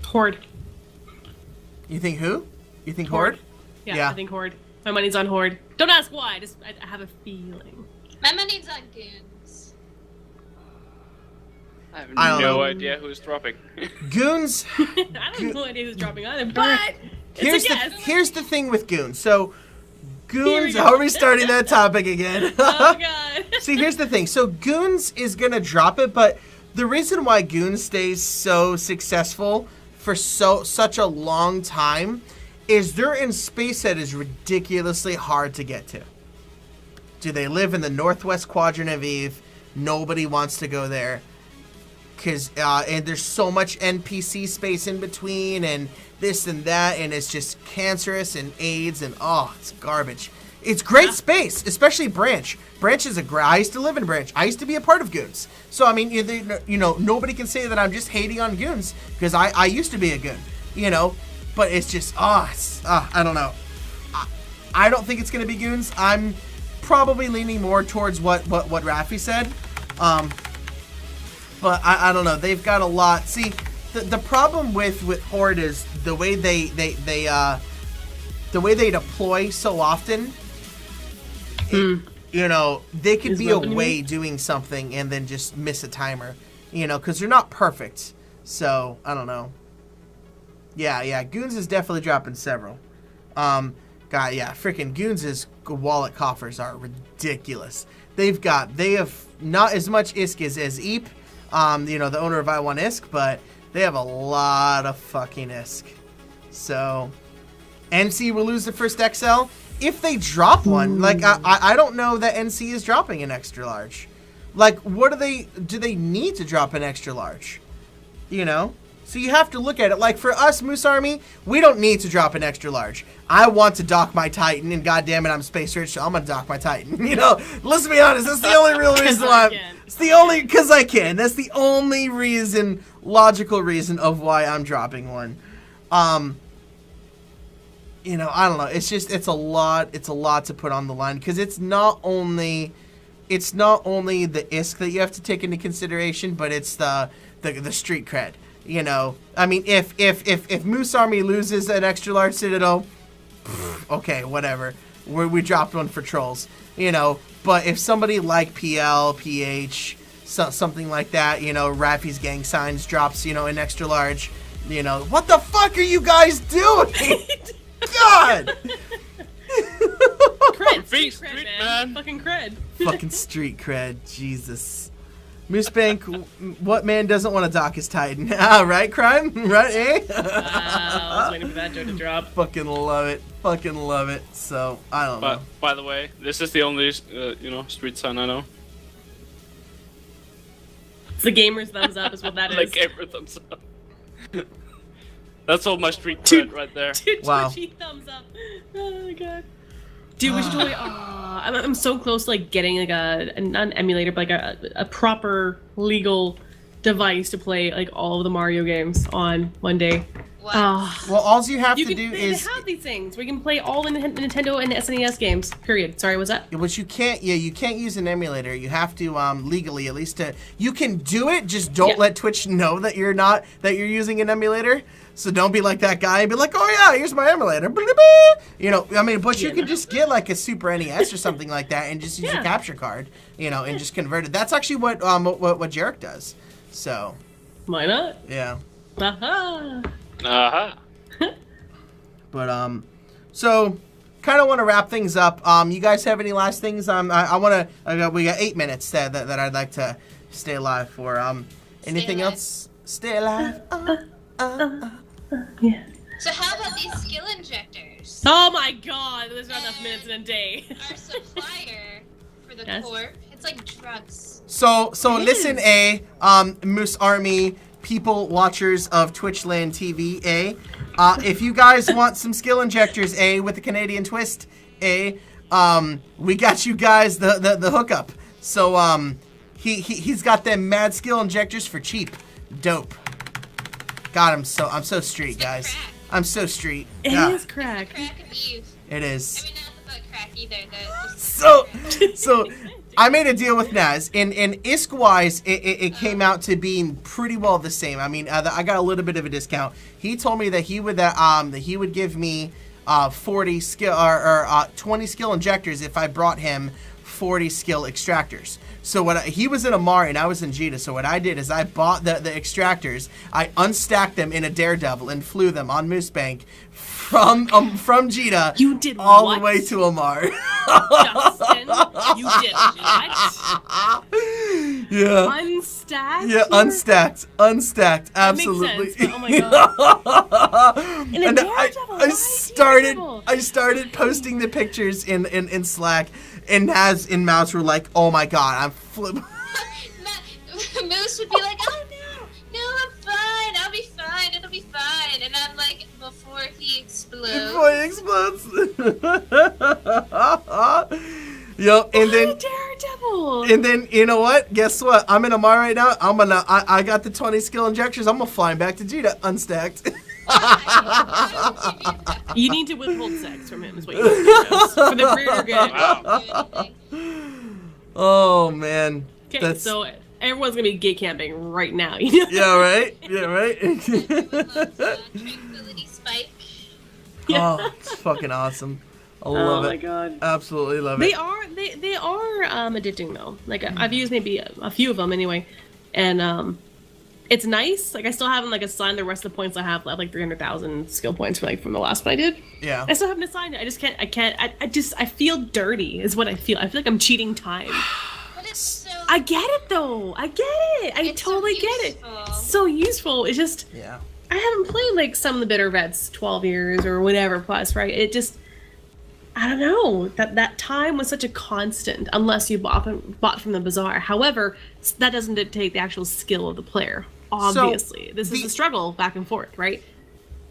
Horde. You think who? You think Horde? Yeah, I think Horde. My money's on Horde. Don't ask why. I have a feeling. My money's on Goons. I have I don't no know. idea who's dropping. Goons. I have no idea who's dropping either, but it's a guess. Here's the thing with Goons. So, Here we Goons. go. How are we starting that topic again? Oh god. See, here's the thing. So Goons is gonna drop it, but the reason why Goons stays so successful for such a long time is they're in space that is ridiculously hard to get to. Do they live in the northwest quadrant of Eve? Nobody wants to go there. And there's so much NPC space in between and this and that, and it's just cancerous and AIDS and it's garbage. It's great space, especially Branch. Branch is I used to live in Branch. I used to be a part of Goons. So, I mean, you know, nobody can say that I'm just hating on Goons because I used to be a Goon, you know, but it's just, I don't know. I don't think it's going to be Goons. I'm probably leaning more towards what Rafi said. But I don't know. They've got a lot. See, the problem with Horde is the way they deploy so often. You know, they could Is be revenue. away doing something and then just miss a timer. You know, because they're not perfect. So I don't know. Yeah. Goons is definitely dropping several. Freaking Goons' wallet coffers are ridiculous. They have not as much ISK as Eep. You know, the owner of I Want ISK, but they have a lot of fucking ISK. So, NC will lose the first XL if they drop one. Like, I don't know that NC is dropping an extra large. Like, do they need to drop an extra large? You know? So you have to look at it. Like, for us, Moose Army, we don't need to drop an extra large. I want to dock my Titan, and goddammit, I'm space rich, so I'm gonna dock my Titan. You know, let's be honest, that's the only real reason why. Because I can. That's the only logical reason of why I'm dropping one. You know, I don't know. It's a lot to put on the line because it's not only the ISK that you have to take into consideration, but it's the street cred. You know, I mean, if Moose Army loses an extra large Citadel, okay, whatever. We dropped one for trolls, you know. But if somebody like PL, PH, something like that, you know, Rafi's Gang Signs drops, you know, an extra large, you know, what the fuck are you guys doing? God! Cred, Being street cred, street, man. man. Fucking cred. Fucking street cred, Jesus. Moosebank, what man doesn't want to dock his Titan? Right, Crime? Right, eh? I was waiting for that joke to drop. Fucking love it. Fucking love it. So, I don't know. But by the way, this is the only street sign I know. It's the gamer's thumbs up is what that is. Like gamer thumbs up. That's all my street cred right there. Dude, Wow. Twitchy thumbs up. Oh my god. Dude, we should totally. I'm so close to like getting like not an emulator, but like a proper legal device to play like all of the Mario games on one day. What? Well, all you have You to can do they is... have these things where you can play all the Nintendo and SNES games. Period. Sorry, what's that? Which you can't, you can't use an emulator. You have to, legally, at least you can do it, just don't let Twitch know that you're using an emulator. So don't be like that guy and be like, oh yeah, here's my emulator. You know, I mean, but you can just get like a Super NES or something like that and just use a capture card, you know, and just convert it. That's actually what Jarek does. So. Why not? Yeah. Aha. Uh-huh. But so kind of want to wrap things up. You guys have any last things? I want to. We got 8 minutes that I'd like to stay alive for. Anything alive. else? Stay alive. Yeah. So how about these skill injectors? Oh my god, there's not enough minutes in a day. Our supplier for the Yes. corp, it's like drugs. So It listen, is. Moose Army people watchers of Twitchland TV, if you guys want some skill injectors, with the Canadian twist, we got you guys the hookup. So he's got them mad skill injectors for cheap. Dope. God, I'm so street, guys. Crack. I'm so street. It Yeah, is crack. Crack of youth. it is. I mean, not the butt crack either. So I made a deal with Naz, and ISK-wise, it came out to being pretty well the same. I mean, I got a little bit of a discount. He told me that he would give me 40 skill or 20 skill injectors if I brought him 40 skill extractors. So he was in Amari and I was in Jita. So what I did is I bought the extractors, I unstacked them in a Daredevil and flew them on Moosebank from Jita You did all what? the way to Amar. Justin, you did what? Yeah. Unstacked? Yeah, unstacked, absolutely. That makes sense, but oh my god. In a And Daredevil, why Daredevil? I started posting the pictures in Slack, and Naz and Mouse were like, "Oh my god, I'm flipping." Moose would be like, oh no, I'm fine, I'll be fine, it'll be fine. And I'm like, before he explodes. Before he explodes. Yo, and then Daredevil. and then you know what? Guess what? I'm in Amar right now. I got the 20 skill injectors. I'm gonna fly him back to Jita unstacked. You need to withhold sex from him, is what you need to do. For the greater good. Wow. Oh man. Okay, so everyone's gonna be gay camping right now. You know? Yeah, right. Yeah, right. Tranquility spike. Oh, it's fucking awesome. I love Oh it. my god. Absolutely love They it. are addicting though. Like I've used maybe a few of them anyway, and it's nice. Like I still haven't like assigned the rest of the points I have. I have like 300,000 skill points from the last one I did. Yeah. I still haven't assigned it. I just can't. I feel dirty. Is what I feel. I feel like I'm cheating time. But it's so. I get it though. I get it. I It's so totally get it. useful. It's so useful. It's just Yeah. I haven't played like some of the bitter vets 12 years or whatever plus, right? It just I don't know. That time was such a constant unless you bought from the bazaar. However, that doesn't dictate the actual skill of the player. Obviously. This is a struggle back and forth, right?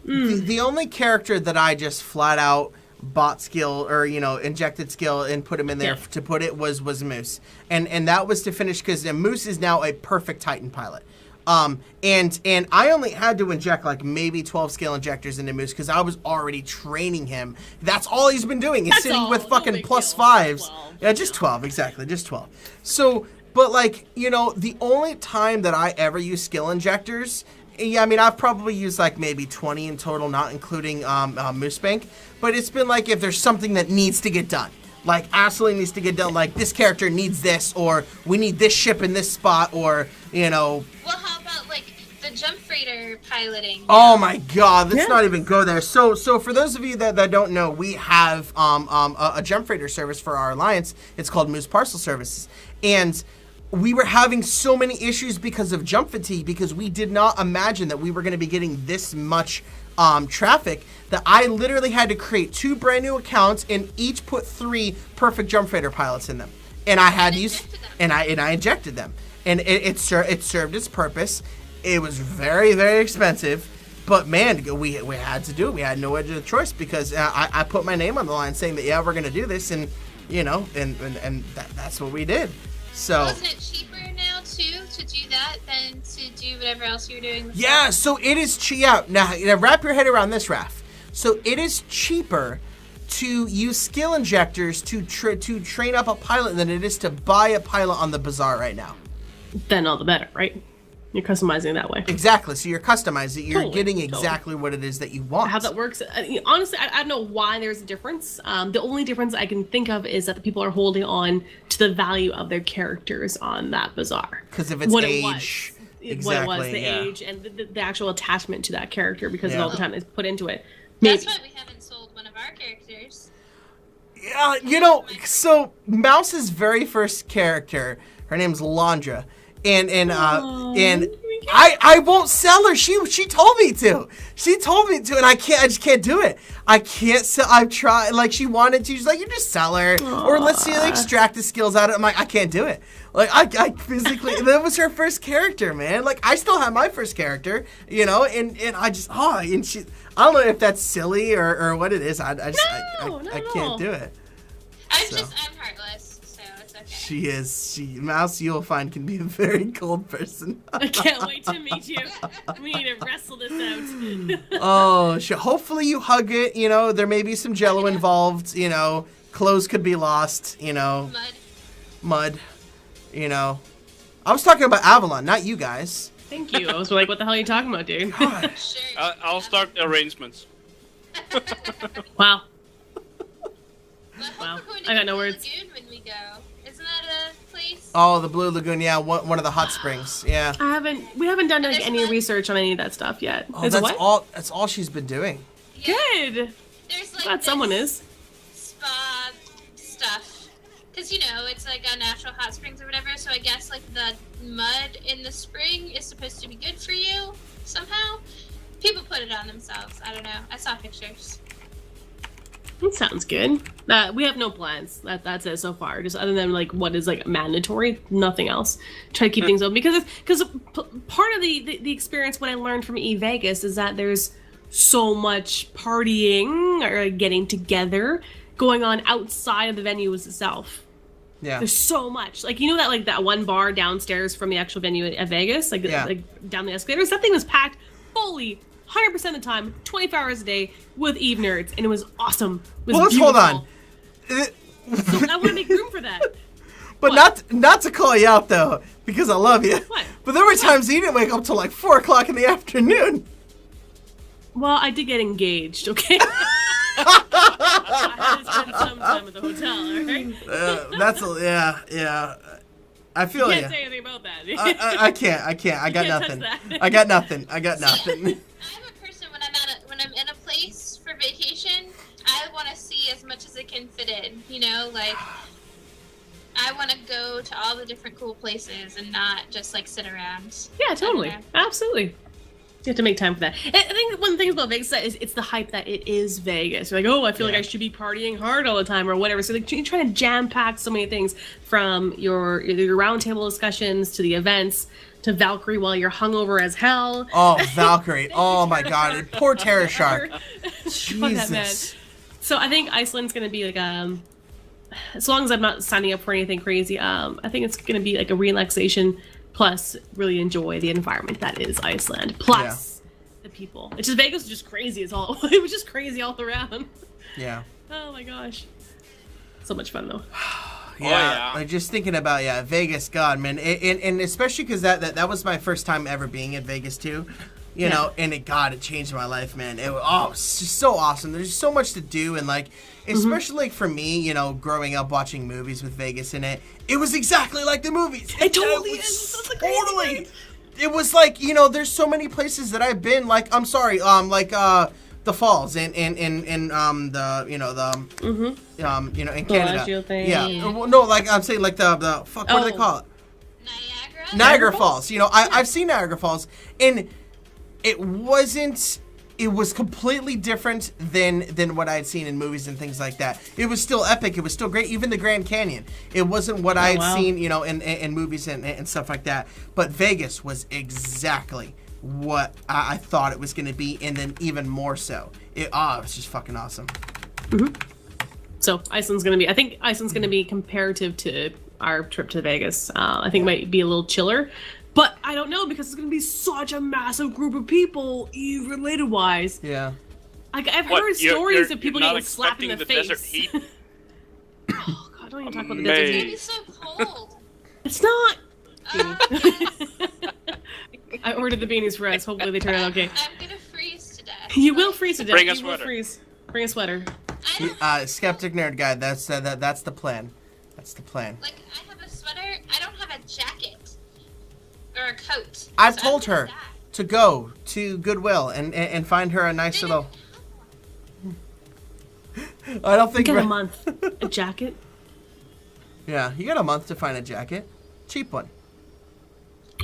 The only character that I just flat out bought skill or injected skill and put him in there Yeah. to put it was Moose, and that was to finish because Moose is now a perfect Titan pilot. And I only had to inject like maybe 12 skill injectors into Moose because I was already training him. That's all he's been doing. He's That's sitting all. with No fucking big plus deal. fives. 12. Yeah, just 12, exactly, just 12. So, but like, the only time that I ever use skill injectors, yeah, I mean, I've probably used like maybe 20 in total, not including Moosebank, but it's been like if there's something that needs to get done. Like, absolutely needs to get done. Like, this character needs this, or we need this ship in this spot, or, Well, how about like the jump freighter piloting? Oh my god, let's Yeah. not even go there. So for those of you that don't know, we have a jump freighter service for our alliance. It's called Moose Parcel Services. And we were having so many issues because of jump fatigue, because we did not imagine that we were going to be getting this much traffic, that I literally had to create 2 brand new accounts and each put 3 perfect Jump Freighter pilots in them. And I had used, and I injected them. And it served its purpose. It was very, very expensive. But man, we had to do it. We had no other choice, because I put my name on the line saying that, yeah, we're going to do this. And, that's what we did. So Wasn't it cheaper now too to do that than to do whatever else you're doing? yeah, so it is cheap. Now wrap your head around this, Raph. So it is cheaper to use skill injectors to train up a pilot than it is to buy a pilot on the bazaar right now. Then all the better, right? You're customizing it that way. Exactly. So you're customizing it. You're Totally, getting totally. exactly what it is that you want. How that works, honestly, I don't know why there's a difference. The only difference I can think of is that the people are holding on to the value of their characters on that bazaar. Because of its What age. it was. Exactly, What it was, the yeah. age, and the actual attachment to that character because of Yeah. all the time that's put into it. Maybe. That's why we haven't sold one of our characters. Yeah, so Mouse's very first character, her name's Landra, and I won't sell her. She told me to. And I just can't do it. I can't sell. I've tried. Like, she wanted to. She's like, you just sell her, or let's see, extract the skills out of it. I'm like, I can't do it. Like, I physically. That was her first character, man. Like, I still have my first character, and I just and she. I don't know if that's silly or what it is. I can't do it. I'm heartless, so it's okay. Mouse, you'll find, can be a very cold person. I can't wait to meet you. We need to wrestle this out. Oh, hopefully you hug it. There may be some jello involved. Clothes could be lost. Mud. I was talking about Avalon, not you guys. Thank you. I was like, what the hell are you talking about, dude? God. Sure. I'll start the arrangements. Wow. Well, I hope Wow. we're going to I got the no Blue words. Lagoon when we go. Isn't that a place? Oh, the Blue Lagoon. Yeah, one of the hot springs. Yeah. We haven't done There's any one- research on any of that stuff yet. Oh, Is it that's what? all. That's all she's been doing. Yeah. Good. There's like Glad someone this is. spa stuff. Because, it's like a natural hot springs or whatever, so I guess like the mud in the spring is supposed to be good for you somehow. People put it on themselves. I don't know. I saw pictures. That sounds good. We have no plans. That's it so far. Just other than like what is like mandatory, nothing else. Try to keep things open because part of the experience when I learned from eVegas is that there's so much partying or getting together going on outside of the venues itself. Yeah. There's so much. Like, that one bar downstairs from the actual venue at Vegas, like down the escalators, that thing was packed fully 100% of the time, 24 hours a day with Eve nerds, and it was awesome. It was Well, let's hold on. beautiful. So I want to make room for that. But not to call you out though, because I love you. What? But there were times you didn't wake up till like 4:00 in the afternoon. Well, I did get engaged, okay? I had to spend some time at the hotel, alright? Yeah. I feel Can't you. say anything about that. I can't. I got can't touch nothing. that. I got nothing. I'm a person when I'm in a place for vacation, I want to see as much as it can fit in. Like I want to go to all the different cool places and not just like sit around. Yeah, totally. I don't know. Absolutely. You have to make time for that. And I think one of the things about Vegas is it's the hype that it is Vegas. You're like, oh, I feel like I should be partying hard all the time or whatever. So like, you're trying to jam pack so many things from your roundtable discussions to the events to Valkyrie while you're hungover as hell. Oh, Valkyrie. Oh my God. Poor Terror Shark. Fuck that man. Jesus. So I think Iceland's gonna be like as long as I'm not signing up for anything crazy, I think it's gonna be like a relaxation plus really enjoy the environment that is Iceland. Plus the people. It's just Vegas was just crazy as all it was just crazy all around. Yeah. Oh my gosh. So much fun though. yeah. Like just thinking about Vegas, God, man, and especially because that was my first time ever being at Vegas too, you know, and it changed my life, man. It's just so awesome. There's so much to do, and like especially like for me, growing up watching movies with Vegas in it, it was exactly like the movies. It totally is. That's the crazy Totally. part. It was like there's so many places that I've been. Like I'm sorry, the falls in the in Canada. Bellagio thing. Yeah. Well, no, like I'm saying like the fuck. What do they call it? Niagara Falls. You know, I've seen Niagara Falls, and it wasn't. It was completely different than what I had seen in movies and things like that. It was still epic. It was still great. Even the Grand Canyon. It wasn't what I had seen, you know, in movies and stuff like that. But Vegas was exactly what I thought it was going to be, and then even more so. It was just fucking awesome. Mm-hmm. So Iceland's going to be. I think Iceland's going to be comparative to our trip to Vegas. I think it might be a little chiller. But I don't know because it's going to be such a massive group of people, related wise. Yeah. Like I've heard stories of people getting slapped in the face. Desert heat? Oh God! Don't even talk about the desert It's heat. gonna be so cold. It's not. Oh, I ordered the beanies for us. Hopefully they turn out okay. I'm gonna freeze to death. You will freeze to death. Bring a You will sweater. freeze. Bring a sweater. I don't, Skeptic Nerd Guy. That's the plan. That's the plan. like, I have a sweater. I don't have a jacket or a coat. I've So told I'm gonna her die. to go to Goodwill and find her a nice They little. didn't I don't You think. got a month. A jacket. Yeah, you got a month to find a jacket, cheap one.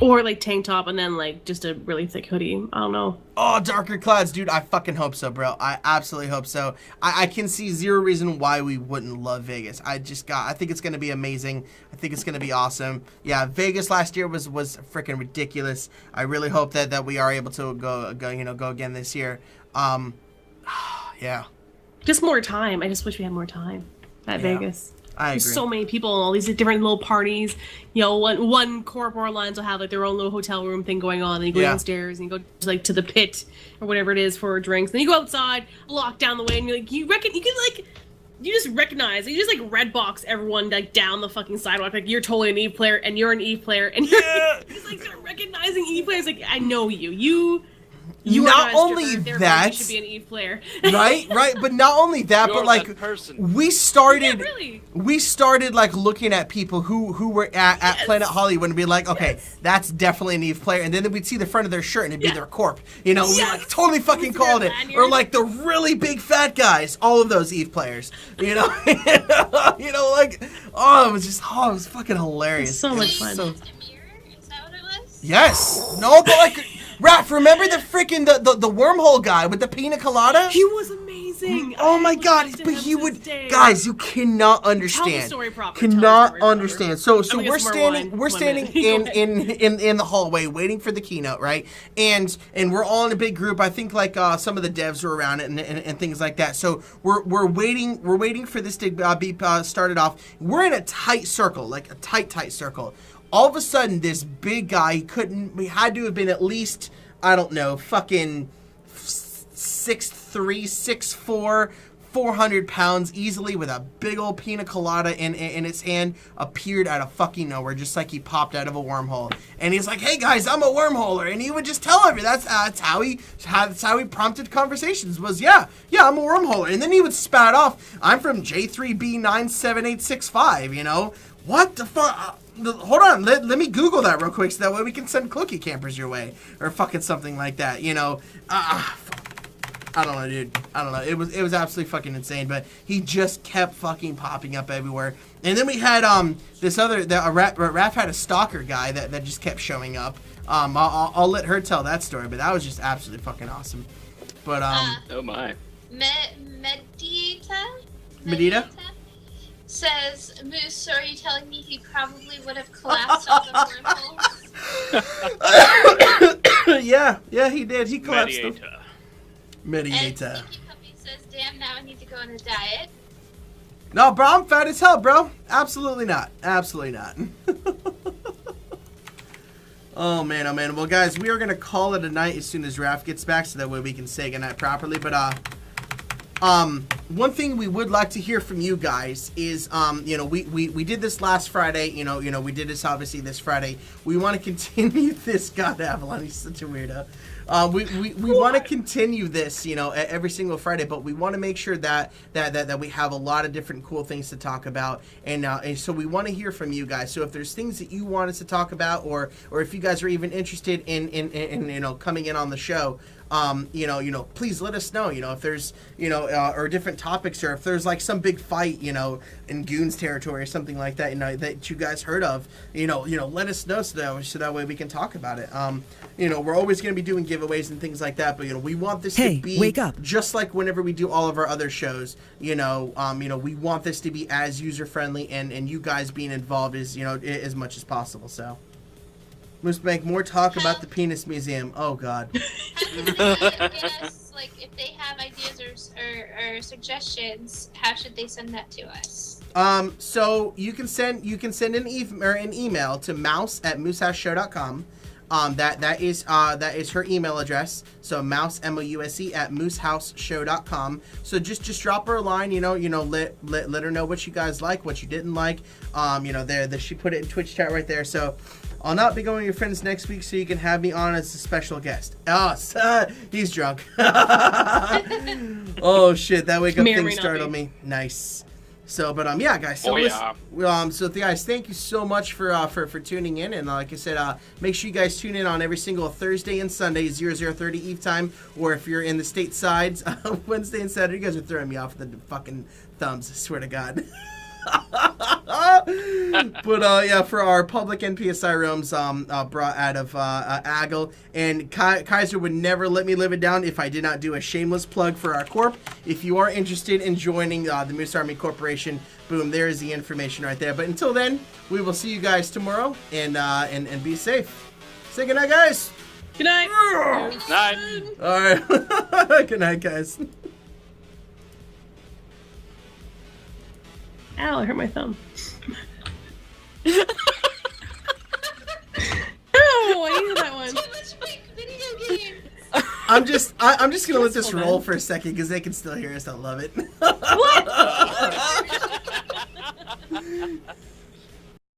Or like tank top and then like just a really thick hoodie. I don't know. Oh, darker clouds, dude. I fucking hope so, bro. I absolutely hope so. I can see zero reason why we wouldn't love Vegas. I think it's going to be amazing. I think it's going to be awesome. Yeah, Vegas last year was freaking ridiculous. I really hope that we are able to go again this year. Yeah. Just more time. I just wish we had more time at Vegas. I agree. There's so many people and all these different little parties. You know, one Corp Airlines will have like their own little hotel room thing going on, and you go downstairs and you go like to the pit or whatever it is for drinks. Then you go outside, lock down the way, and you're like, you just recognize, you just like red box everyone like down the fucking sidewalk, like you're totally an Eve player and you're an Eve player, and you're just like start recognizing Eve players. Like I know you. You Not are not a only stripper, therefore that- you should be an Eve player. right, but not only that, You're but like that person. we started. Yeah, really. We started like looking at people who were at Planet Hollywood and be like, okay, that's definitely an Eve player, and then we'd see the front of their shirt and it'd be their corp. You know, we like totally fucking With called their it. lanyard. Or like the really big fat guys, all of those Eve players. You know, like it was fucking hilarious. So It much was fun. so- Used a mirror? Is that what it was? yes. No, but like, Raph, remember the freaking the wormhole guy with the pina colada? He was amazing. Oh I my would god, like to but have he this would day. guys, you cannot understand. story proper, tell the Cannot story proper. understand. So I'm gonna we're get some more standing wine. we're One standing minute. in the hallway waiting for the keynote, right? And we're all in a big group. I think like some of the devs were around it and things like that. So we're waiting for this to be started off. We're in a tight circle, like a tight circle. All of a sudden this big guy, he had to have been at least, I don't know, fucking 6'3", 6'4", 400 pounds easily, with a big old pina colada in his hand, appeared out of fucking nowhere, just like he popped out of a wormhole. And he's like, "Hey guys, I'm a wormholer," and he would just tell everyone. That's how he prompted conversations. Was yeah, I'm a wormholer, and then he would spout off, "I'm from J3B97865." You know what the fuck? Hold on, let me Google that real quick so that way we can send cookie campers your way or fucking something like that. You know, I don't know, dude. I don't know. It was absolutely fucking insane. But he just kept fucking popping up everywhere. And then we had this other Raph had a stalker guy that just kept showing up. I'll let her tell that story. But that was just absolutely fucking awesome. But Oh my. Medita says, Moose, so are you telling me he probably would have collapsed all the wormholes? yeah, he did. He collapsed them. Mediator. And Mediator. Stinky Puppy says, damn, now I need to go on a diet. No, bro, I'm fat as hell, bro. Absolutely not. Absolutely not. Oh man. Well, guys, we are gonna call it a night as soon as Raph gets back, so that way we can say goodnight properly. But one thing we would like to hear from you guys is, we did this last Friday. You know, we did this obviously this Friday. We want to continue this. God, Avalon, he's such a weirdo. We want to continue this, every single Friday, but we want to make sure that we have a lot of different cool things to talk about, and so we want to hear from you guys. So if there's things that you want us to talk about, or if you guys are even interested in coming in on the show, please let us know, if there's, or different topics, or if there's like some big fight, in Goons territory or something like that, that you guys heard of, let us know so that way we can talk about it. We're always going to be doing giveaways and things like that, but, we want this Hey, to be wake up. just like whenever we do all of our other shows, we want this to be as user-friendly and you guys being involved as much as possible, so. Moosebank, more talk about the Penis Museum. Oh, God. How can they get us, like, if they have ideas or suggestions, how should they send that to us? So you can send an email to mouse@moosehousshow.com. That is her email address. So mouse MOUSE at moosehousshow.com. So just drop her a line. Let her know what you guys like, what you didn't like. She put it in Twitch chat right there. So I'll not be going to your friends next week, so you can have me on as a special guest. Oh, he's drunk. Oh shit, that wake up May or thing may not startled be. me. Nice. So, but yeah, guys. So, guys, thank you so much for tuning in, and like I said, make sure you guys tune in on every single Thursday and Sunday, 00:30 Eve time, or if you're in the statesides, Wednesday and Saturday. You guys are throwing me off with the fucking thumbs. I swear to God. But yeah, for our public NPSI rooms brought out of Aggle, and Kaiser would never let me live it down if I did not do a shameless plug for our corp. If you are interested in joining the Moose Army Corporation, boom, there is the information right there. But until then, we will see you guys tomorrow, and be safe. Say goodnight, guys. Good night. Night. All right. Good night, guys. Ow, I hurt my thumb. Ow, I needed that one. Too much fake video games. I'm just gonna let this roll for a second because they can still hear us. I love it. What?